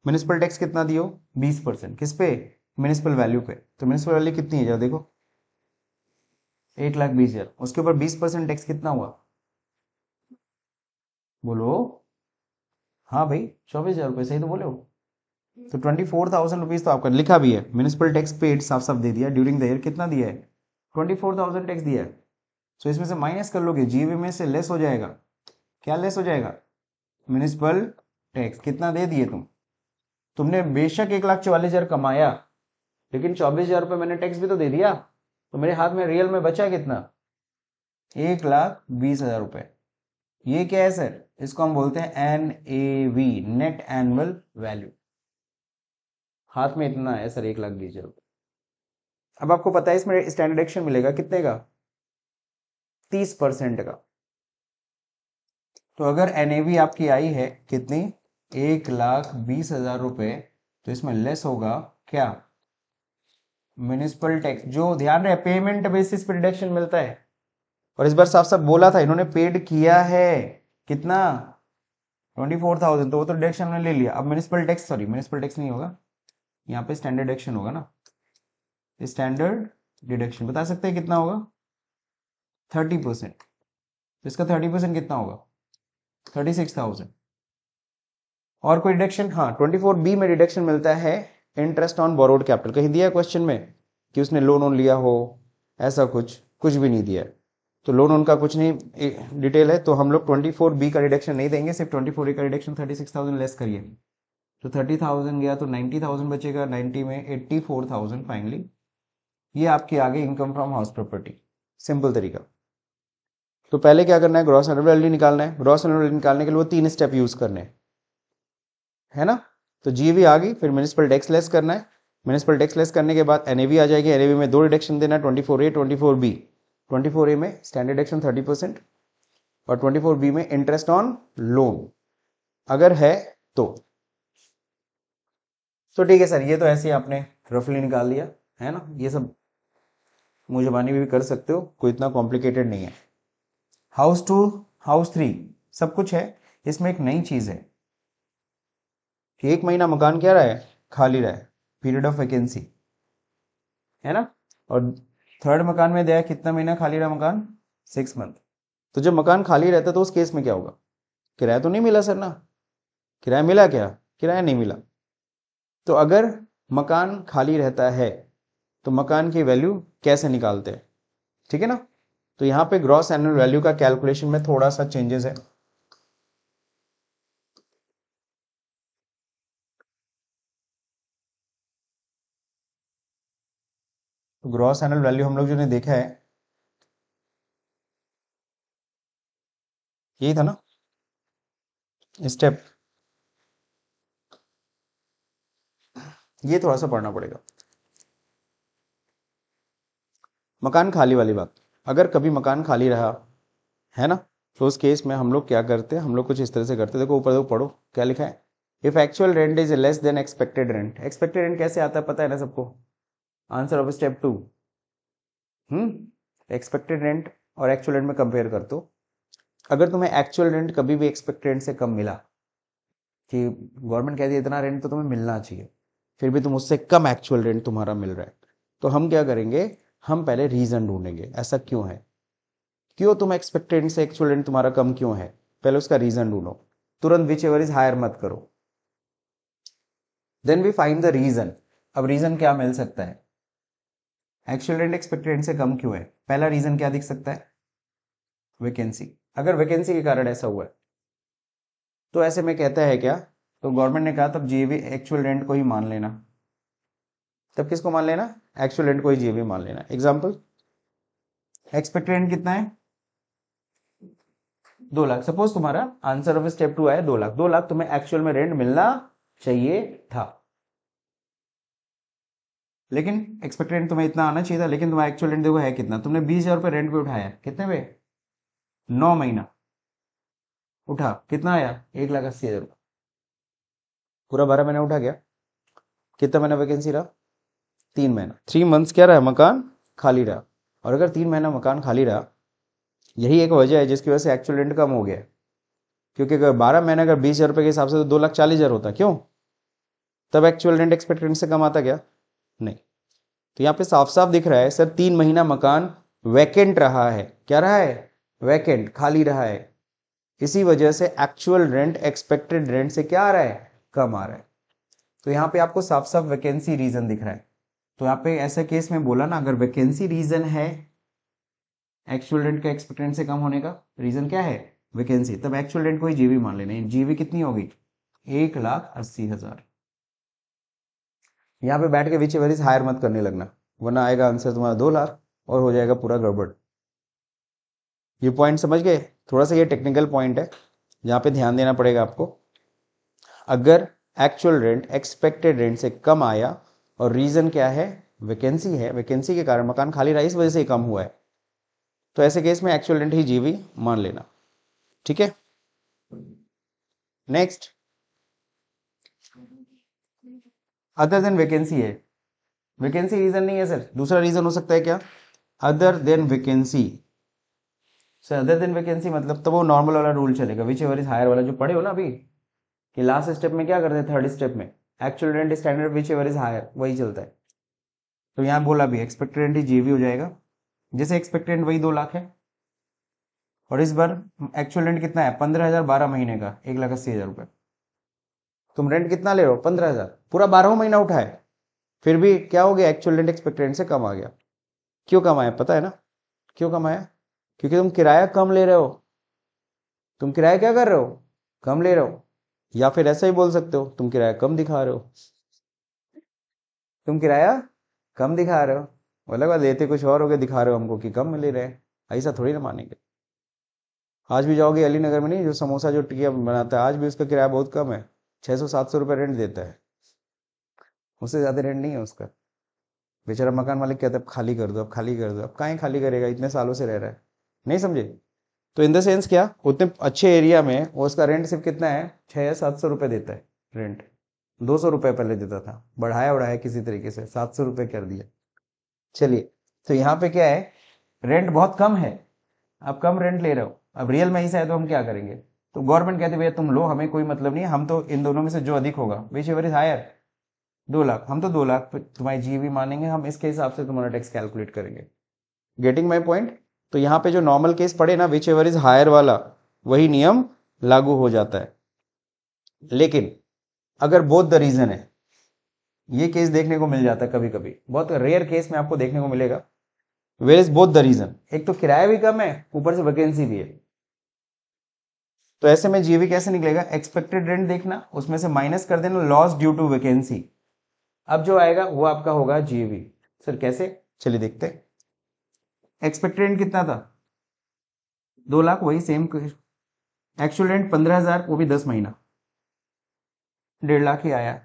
म्युनिसिपल टैक्स कितना दियो, 20%, किस पे, म्युनिसिपल वैल्यू पे। तो म्युनिसिपल वैल्यू कितनी है, जरा देखो, 1,20,000, उसके ऊपर 20% टैक्स कितना हुआ, बोलो। हाँ भाई, 24,000 रुपये, सही तो बोले हो। तो 24,000 रुपीज तो आपका लिखा भी है, म्युनिसिपल टैक्स पेड साफ साफ दे दिया, ड्यूरिंग द ईयर कितना दिया है, 24,000 टैक्स दिया है। सो इसमें से माइनस कर लोगे, जीवी में से लेस हो जाएगा, क्या लेस हो जाएगा, म्युनिसिपल टैक्स। कितना दे दिए तुमने बेशक 1,44,000 कमाया, लेकिन 24,000 रुपये मैंने टैक्स भी तो दे दिया, तो मेरे हाथ में रियल में बचा कितना, 1,20,000 रुपये। ये क्या है सर, इसको हम बोलते हैं NAV, नेट एनुअल वैल्यू। हाथ में इतना है सर, 1,20,000 रुपये। अब आपको पता है इसमें स्टैंडर्ड एक्शन मिलेगा कितने का, 30% का। तो अगर NAV आपकी आई है कितनी, 1,20,000 रुपये, तो इसमें लेस होगा क्या, म्युनिसिपल टैक्स। जो ध्यान रहे, पेमेंट बेसिस पे डिडक्शन मिलता है, और इस बार साफ साफ बोला था इन्होंने, पेड किया है कितना, 24,000, तो वो तो डिडक्शन ने ले लिया। अब municipal tax, sorry municipal tax नहीं होगा, यहाँ पे स्टैंडर्ड डिडक्शन होगा ना, स्टैंडर्ड डिडक्शन बता सकते हैं कितना होगा, 30%। तो इसका 30% कितना होगा, 36,000। और कोई डिडक्शन, हाँ 24B में डिडक्शन मिलता है इंटरेस्ट ऑन बोरोड कैपिटल। कहीं दिया क्वेश्चन में कि उसने लोन ऑन लिया हो, ऐसा कुछ कुछ भी नहीं दिया है। तो लोन उनका कुछ नहीं डिटेल है, तो हम लोग 24B का डिडक्शन नहीं देंगे, सिर्फ 24A का डिडक्शन 36,000 लेस करिए, तो 30,000 गया तो 90,000 बचेगा, 90 में 84,000 फाइनली। ये आपकी आगे income from house property, simple तरीका। तो पहले क्या करना है, ग्रॉस एनुअल वैल्यू निकालना है। ग्रॉस एनुअल वैल्यू निकालने के लिए वो 3 स्टेप यूज करने हैं, है ना। तो जीवी आ गई, फिर म्युनिसिपल टैक्स लेस करना है। म्युनिसिपल टैक्स लेस करने के बाद एनएवी आ जाएगी, एनएवी में 2 डिडक्शन देना है, 24A 24B। 24A में स्टैंडर्ड डिडक्शन 30% और 24B में इंटरेस्ट ऑन लोन अगर है तो। ठीक है सर, ये तो ऐसे ही आपने रफली निकाल लिया, है ना। ये सब मुझे बानी भी कर सकते हो, कोई इतना कॉम्प्लिकेटेड नहीं है। हाउस 2 हाउस 3 सब कुछ है। इसमें एक नई चीज है कि 1 महीना मकान क्या रहा है, खाली रहा है, पीरियड ऑफ वैकेंसी, है ना। और थर्ड मकान में दिया है कितना महीना खाली रहा मकान, 6 मंथ। तो जब मकान खाली रहता है तो उस केस में क्या होगा, किराया तो नहीं मिला सर ना, किराया मिला क्या, किराया नहीं मिला। तो अगर मकान खाली रहता है तो मकान की वैल्यू कैसे निकालते हैं, ठीक है ना। तो यहां पे ग्रॉस एनुअल वैल्यू का कैलकुलेशन में थोड़ा सा चेंजेस है। तो ग्रॉस एनुअल वैल्यू हम लोग जो ने देखा है यही था ना स्टेप, ये थोड़ा सा पढ़ना पड़ेगा। मकान खाली वाली बात, अगर कभी मकान खाली रहा, है ना, तो उस केस में हम लोग क्या करते हैं, हम लोग कुछ इस तरह से करते हैं। देखो ऊपर देखो, पढ़ो क्या लिखा है, if actual rent is less than expected rent. Expected rent कैसे आता है पता है ना सबको, answer of step 2। Expected rent और एक्चुअल रेंट में कंपेयर कर दो। अगर तुम्हें एक्चुअल रेंट कभी भी एक्सपेक्टेड रेंट से कम मिला, कि गवर्नमेंट कहती है इतना रेंट तो तुम्हें मिलना चाहिए, फिर भी तुम उससे कम एक्चुअल रेंट तुम्हारा मिल रहा है, तो हम क्या करेंगे, हम पहले रीजन ढूंढेंगे, ऐसा क्यों है, क्यों तुम एक्सपेक्टेड रेंट से एक्चुअल रेंट तुम्हारा कम क्यों है, पहले उसका रीजन ढूंढो। तुरंत विच एवर इज हायर मत करो, then we find the reason. अब रीजन क्या मिल सकता है, एक्चुअल रेंट एक्सपेक्टेड रेंट से कम क्यों है। पहला रीजन क्या दिख सकता है, वैकेंसी। अगर वैकेंसी के कारण ऐसा हुआ है तो ऐसे में कहता है क्या, तो गवर्नमेंट ने कहा तब जीएवी एक्चुअल रेंट को ही मान लेना। तब किसको मान लेना, एक्चुअल रेंट को ही जीएवी मान लेना। एग्जांपल, एक्सपेक्टेड रेंट कितना है, 2 लाख। सपोज तुम्हारा आंसर ऑफ स्टेप 2 आया 2 लाख, 2 लाख तुम्हें एक्चुअल में रेंट मिलना चाहिए था। लेकिन एक्सपेक्टेड रेंट तुम्हें इतना आना चाहिए था, लेकिन तुम्हारा एक्चुअल रेंट देखो है कितना, तुमने 20,000 रुपये रेंट पे उठाया, कितने पे, 9 महीना उठा, कितना आया, 1,80,000 रुपये, पूरा 12 महीना उठा गया, कितना महीना वैकेंसी रहा, 3 महीना, 3 मंथ्स क्या रहा, मकान खाली रहा। और अगर 3 महीना मकान खाली रहा, यही एक वजह है जिसकी वजह से एक्चुअल रेंट कम हो गया है। क्योंकि अगर 12 महीने अगर 20,000 रुपये के हिसाब से तो 2,40,000 होता, क्यों, तब एक्चुअल रेंट एक्सपेक्टेड रेंट से कम आता क्या, नहीं। तो यहाँ पे साफ साफ दिख रहा है सर 3 महीना मकान वैकेंट रहा है, क्या रहा है, वैकेंट, खाली रहा है, इसी वजह से एक्चुअल रेंट एक्सपेक्टेड रेंट से क्या आ रहा है, कम आ रहा है। तो यहाँ पे आपको साफ साफ वैकेंसी रीजन दिख रहा है। तो यहाँ पे ऐसे केस में बोला ना, अगर वैकेंसी रीजन है एक्चुअल रेंट का एक्सपेक्टेड रेंट से कम होने का, रीजन क्या है, वैकेंसी, तब एक्चुअल रेंट को ही जीवी मान लेना। जीवी कितनी होगी, 1,80,000। यहाँ पे बैठ के विच वेरीज हायर मत करने लगना, वरना आएगा आंसर तुम्हारा 2 लाख और हो जाएगा पूरा गड़बड़। ये पॉइंट समझ गए, थोड़ा सा ये टेक्निकल पॉइंट है जहाँ पे ध्यान देना पड़ेगा आपको। अगर एक्चुअल रेंट एक्सपेक्टेड रेंट से कम आया और रीजन क्या है, वैकेंसी है, वैकेंसी के कारण मकान खाली रहा, इस वजह से ही कम हुआ है, तो ऐसे केस में एक्चुअल रेंट ही जीवी मान लेना, ठीक है। नेक्स्ट, अदर देन वैकेंसी है, वैकेंसी रीजन नहीं है सर, दूसरा रीजन हो सकता है क्या, other than vacancy. Sir other than vacancy मतलब तब वो नॉर्मल वाला रूल चलेगा, विच एवर इज हायर वाला जो पढ़े हो ना अभी, कि लास्ट स्टेप में क्या करते हैं, थर्ड स्टेप में actual rent standard whichever is higher, वही चलता है। तो यहाँ बोला भी एक्सपेक्टेड रेंट ही जीवी हो जाएगा, जैसे एक्सपेक्टेड रेंट वही 2 लाख है, और इस बार एक्चुअल रेंट कितना है, 15,000, 12 महीने का 1,80,000 रुपये। तुम रेंट कितना ले रहे हो, 15,000, पूरा 12 महीना उठा है, फिर भी क्या हो गया, एक्चुअल रेंट एक्सपेक्टेड रेंट से कम आ गया। क्यों कम आया पता है ना, क्यों कम आया, क्योंकि तुम किराया कम ले रहे हो, तुम किराया क्या कर रहे हो, कम ले रहे हो, या फिर ऐसा ही बोल सकते हो तुम किराया कम दिखा रहे हो, तुम किराया कम दिखा रहे हो, अलग बात, लेते कुछ और हो गए, दिखा रहे हो हमको कि कम ले रहे हैं, ऐसा थोड़ी ना मानेंगे। आज भी जाओगे अली नगर में, नहीं, जो समोसा जो टिकिया बनाता है, आज भी उसका किराया बहुत कम है, 600-700 रुपये रेंट देता है, उससे ज्यादा रेंट नहीं है उसका। बेचारा मकान मालिक कहता है अब खाली कर दो, अब खाली कर दो, अब कहाँ खाली करेगा, इतने सालों से रह रहा है, नहीं समझे। तो इन द सेंस क्या, उतने अच्छे एरिया में वो उसका रेंट सिर्फ कितना है, 600-700 रुपये देता है रेंट, 200 रुपये पहले देता था, बढ़ाया बढ़ाया किसी तरीके से 700 रुपये कर दिया। चलिए, तो यहाँ पे क्या है, रेंट बहुत कम है, आप कम रेंट ले रहे हो, अब रियल में ऐसा है तो हम क्या करेंगे, तो गवर्नमेंट कहती है भैया तुम लो, हमें कोई मतलब नहीं है, हम तो इन दोनों में से जो अधिक होगा, whichever is higher, 2 lakh, हम तो 2 लाख तुम्हारी जीवी मानेंगे, हम इसके हिसाब से तुम्हारा टैक्स कैलकुलेट करेंगे। Getting my point. तो यहाँ पे जो नॉर्मल केस पड़े ना, विच एवर इज हायर वाला, वही नियम लागू हो जाता है। लेकिन अगर बोथ द रीजन है, ये केस देखने को मिल जाता है कभी कभी, बहुत रेयर केस में आपको देखने को मिलेगा, where is both the reason, एक तो किराया भी कम है, ऊपर से वैकेंसी भी है, तो ऐसे में जीवी कैसे निकलेगा, एक्सपेक्टेड रेंट देखना, उसमें से माइनस कर देना लॉस ड्यू टू वैकेंसी, अब जो आएगा वो आपका होगा जीवी। सर कैसे, चलिए देखते हैं। एक्सपेक्टेड रेंट कितना था, 2 लाख, वही सेम। एक्चुअल रेंट 15,000, वो भी 10 महीना, 1.5 लाख ही आया।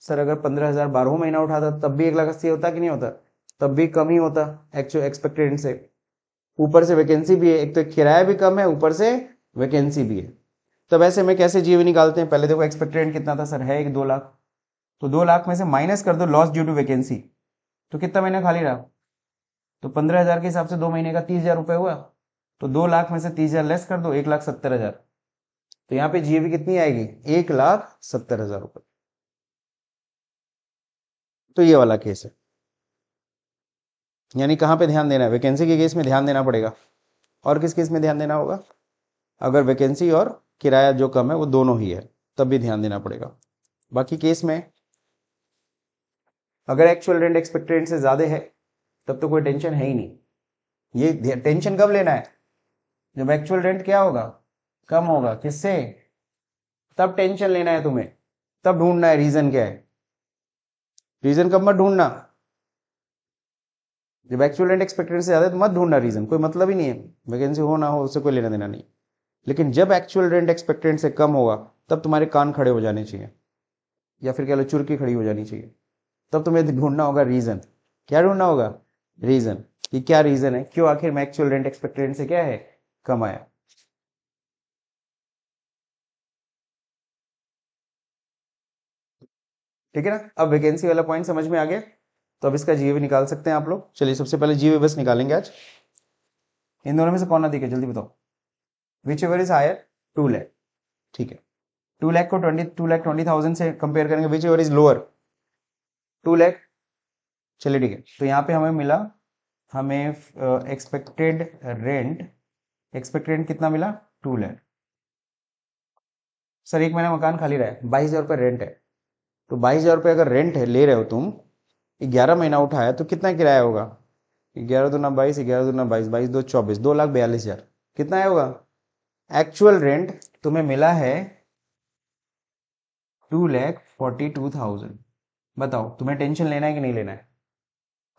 सर अगर 15,000 12 महीना उठाता तब भी 1,80,000 होता कि नहीं होता, तब भी कम ही होता एक्चुअल एक्सपेक्टेड रेंट से, ऊपर से वैकेंसी भी है, एक तो किराया भी कम है, ऊपर से वैकेंसी भी है। तब ऐसे में कैसे जीवी निकालते हैं, पहले देखो एक्सपेक्टेड रेंट कितना था सर, है 2 लाख, तो 2 लाख में से माइनस कर दो लॉस ड्यू टू वैकेंसी, तो कितना महीना खाली रहा, तो 15,000 के हिसाब से 2 महीने का 30,000 रुपये हुआ, तो 2 लाख में से 30,000 लेस कर दो, 1,70,000, तो यहाँ पे जीएवी कितनी आएगी, 1,70,000 रुपये। तो ये वाला केस है, यानी कहाँ पे ध्यान देना है, वैकेंसी के केस में ध्यान देना पड़ेगा, और किस केस में ध्यान देना होगा, अगर वैकेंसी और किराया जो कम है वो दोनों ही है तब भी ध्यान देना पड़ेगा। बाकी केस में अगर एक्चुअल रेंट एक्सपेक्टेड रेंट से ज्यादा है तब तो कोई टेंशन है ही नहीं। ये टेंशन कब लेना है, जब एक्चुअल रेंट क्या होगा, कम होगा, किससे, तब टेंशन लेना है तुम्हें, तब ढूंढना है रीजन क्या है, रीजन कब मत ढूंढना, जब एक्चुअल रेंट एक्सपेक्टेड रेंट से ज्यादा है तो मत ढूंढना रीजन, कोई मतलब ही नहीं है, वैकेंसी हो ना हो उससे कोई लेना देना नहीं। लेकिन जब एक्चुअल रेंट एक्सपेक्टेड रेंट से कम होगा तब तुम्हारे कान खड़े हो जाने चाहिए, या फिर कह लो चुरकी खड़ी हो जानी चाहिए, तब तुम्हें ढूंढना होगा रीजन। क्या ढूंढना होगा? रीजन, कि क्या रीजन है, क्यों आखिर में एक्चुअल रेंट एक्सपेक्टेड रेंट से क्या है, कम आया। ठीक है ना? अब वैकेंसी वाला पॉइंट समझ में आ गया, तो अब इसका जीए भी निकाल सकते हैं आप लोग। चलिए सबसे पहले जीए बस निकालेंगे आज। इन दोनों में से कौन अधिक है, जल्दी बताओ। Whichever is higher, 2 lakh. ठीक है, 2 लाख को 2,20,000 से कंपेयर करेंगे, whichever is lower, 2 lakh. चलिए ठीक है, तो यहाँ पे हमें मिला, हमें एक्सपेक्टेड रेंट कितना मिला, 2 लाख। सर 1 महीना मकान खाली रहा है, 22,000 रुपये रेंट है। तो 22,000 रुपये अगर रेंट है, ले रहे हो तुम, 11 महीना उठाया तो कितना किराया होगा, 11 दूना 22, 11 दूना 22, 22 2 24, 2,42,000। कितना आया होगा? एक्चुअल रेंट तुम्हें मिला है 2,42,000। बताओ तुम्हें टेंशन लेना है कि नहीं लेना है?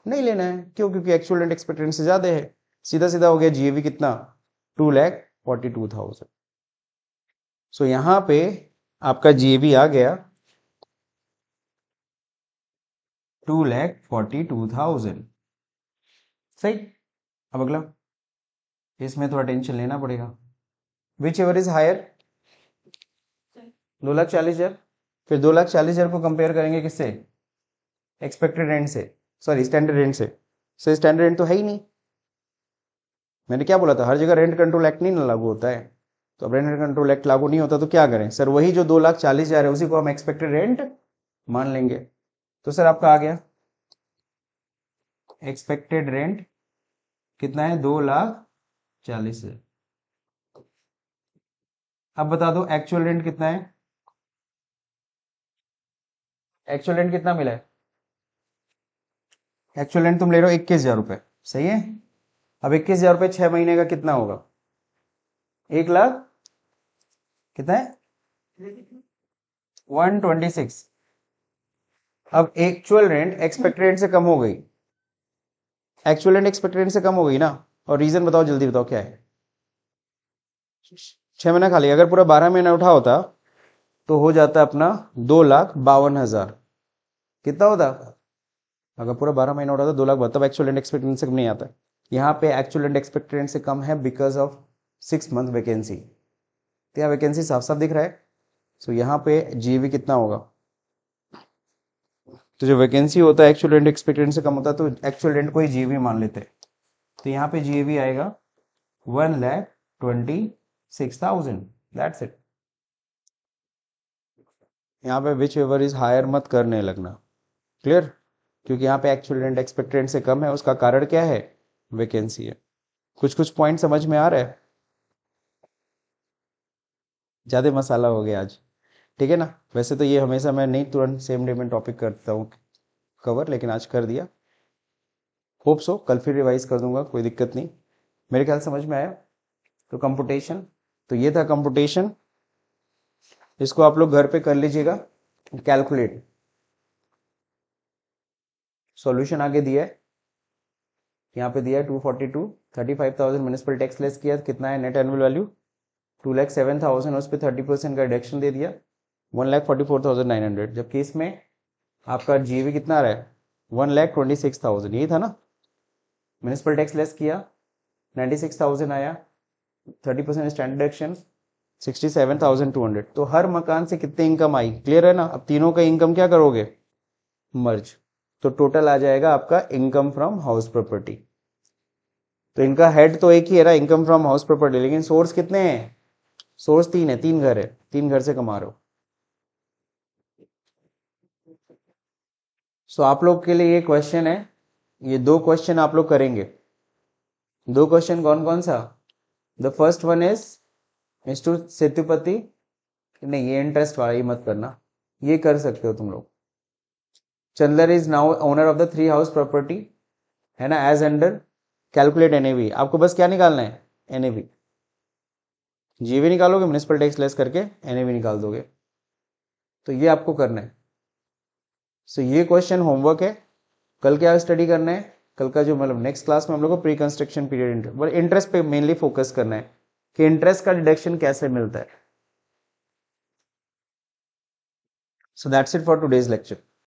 नहीं लेना है। क्यों? क्योंकि एक्चुअल रेंट एक्सपेक्टेड रेंट से ज्यादा है। सीधा सीधा हो गया, जीएवी कितना, 2,42,000। सो यहां पे आपका जीएवी आ गया 2,42,000। सही। अब अगला, इसमें थोड़ा टेंशन लेना पड़ेगा। Whichever is higher, 2,40,000। फिर 2,40,000 को कंपेयर करेंगे किससे, एक्सपेक्टेड रेंट से, सॉरी स्टैंडर्ड रेंट से। सो स्टैंडर्ड रेंट तो है ही नहीं। मैंने क्या बोला था, हर जगह रेंट कंट्रोल एक्ट नहीं ना लागू होता है। तो अब रेंट कंट्रोल एक्ट लागू नहीं होता तो क्या करें सर, वही जो 2,40,000 है उसी को हम एक्सपेक्टेड रेंट मान लेंगे। तो सर आपका आ गया एक्सपेक्टेड रेंट कितना है, 2,40,000। अब बता दो एक्चुअल रेंट कितना है, एक्चुअल रेंट कितना मिला है? एक्चुअल रेंट तुम ले रहे हो 21,000 रुपए, सही है। अब 21,000 रुपए 6 महीने का कितना होगा, 1 लाख, कितना है, 126। अब एक्चुअल रेंट एक्सपेक्टेड रेंट से कम हो गई, एक्चुअल रेंट एक्सपेक्टेड रेंट से कम हो गई ना। और रीजन बताओ, जल्दी बताओ क्या है। 6 महीना खाली, अगर पूरा 12 महीना उठा होता तो हो जाता अपना 2,52,000। कितना होता, अगर पूरा 12 महीना उठा तो 2,52,000, तब एक्चुअल रेंट एक्सपेक्टेड रेंट से कम नहीं आता। यहाँ पे एक्चुअल रेंट एक्सपेक्टेड रेंट से कम है बिकॉज ऑफ 6 मंथ वैकेंसी। तो यहाँ वैकेंसी साफ साफ दिख रहा है। सो यहाँ पे जीवी कितना होगा, तो जो वैकेंसी होता है एक्चुअल रेंट एक्सपेक्टेड रेंट से कम होता है, तो एक्चुअल रेंट को ही जीवी मान लेते हैं। तो यहाँ पे जीवी आएगा 1,26,000। That's it. यहाँ पे विच एवर इज हायर मत करने लगना, क्लियर? क्योंकि यहाँ पे एक्चुअल रेंट एक्सपेक्टेड रेंट से कम है, उसका कारण क्या है, वैकेंसी है। कुछ कुछ पॉइंट समझ में आ रहा है? ज्यादा मसाला हो गया आज, ठीक है ना। वैसे तो ये हमेशा मैं नहीं तुरंत सेम डे में टॉपिक करता हूँ कवर, लेकिन आज कर दिया। होप सो कल फिर रिवाइज कर दूंगा, कोई दिक्कत नहीं। मेरे ख्याल समझ में आया। तो कंपुटेशन, तो ये था कंपुटेशन। इसको आप लोग घर पे कर लीजिएगा, कैलकुलेट। सॉल्यूशन आगे दिया है, यहाँ पे दिया है 242, 35,000 म्यूनिसिपल टैक्स लेस किया, कितना है नेट एनुअल वैल्यू, 2,07,000, उस पर 30% का रिडक्शन दे दिया, 1,44,900। जबकि इसमें आपका जीवी कितना आ रहा है, 1,26,000। यही था ना, म्यूनिसिपल टैक्स लेस किया, 96,000 आया, 30% स्टैंडर्ड डिडक्शन, 67,200। तो हर मकान से कितनी इनकम आई, क्लियर है ना। अब तीनों का इनकम क्या करोगे, मर्ज। तो टोटल आ जाएगा आपका इनकम फ्रॉम हाउस प्रॉपर्टी। तो इनका हेड तो एक ही है ना, इनकम फ्रॉम हाउस प्रॉपर्टी, लेकिन सोर्स कितने हैं, सोर्स 3 है, 3 घर है, 3 घर से कमा रहे हो। सो आप लोग के लिए ये क्वेश्चन है, ये 2 क्वेश्चन आप लोग करेंगे। 2 क्वेश्चन कौन कौन सा, the first one is mister Sethupathi, नहीं ये इंटरेस्ट वाला, ये मत करना, ये कर सकते हो तुम लोग। Chander is now owner of the 3 house property, है ना, एज अंडर कैलकुलेट एनएवी। आपको बस क्या निकालना है, एनएवी। जीवी निकालोगे, म्यूनिसिपल टैक्स लेस करके एनएवी निकाल दोगे। तो ये आपको करना है। सो ये क्वेश्चन होमवर्क है। कल क्या स्टडी करना है, कल का जो मतलब नेक्स्ट क्लास में हम लोग को प्री कंस्ट्रक्शन पीरियड इंटरेस्ट पे मेनली फोकस करना है कि इंटरेस्ट का डिडक्शन कैसे मिलता है। So that's it for today's lecture.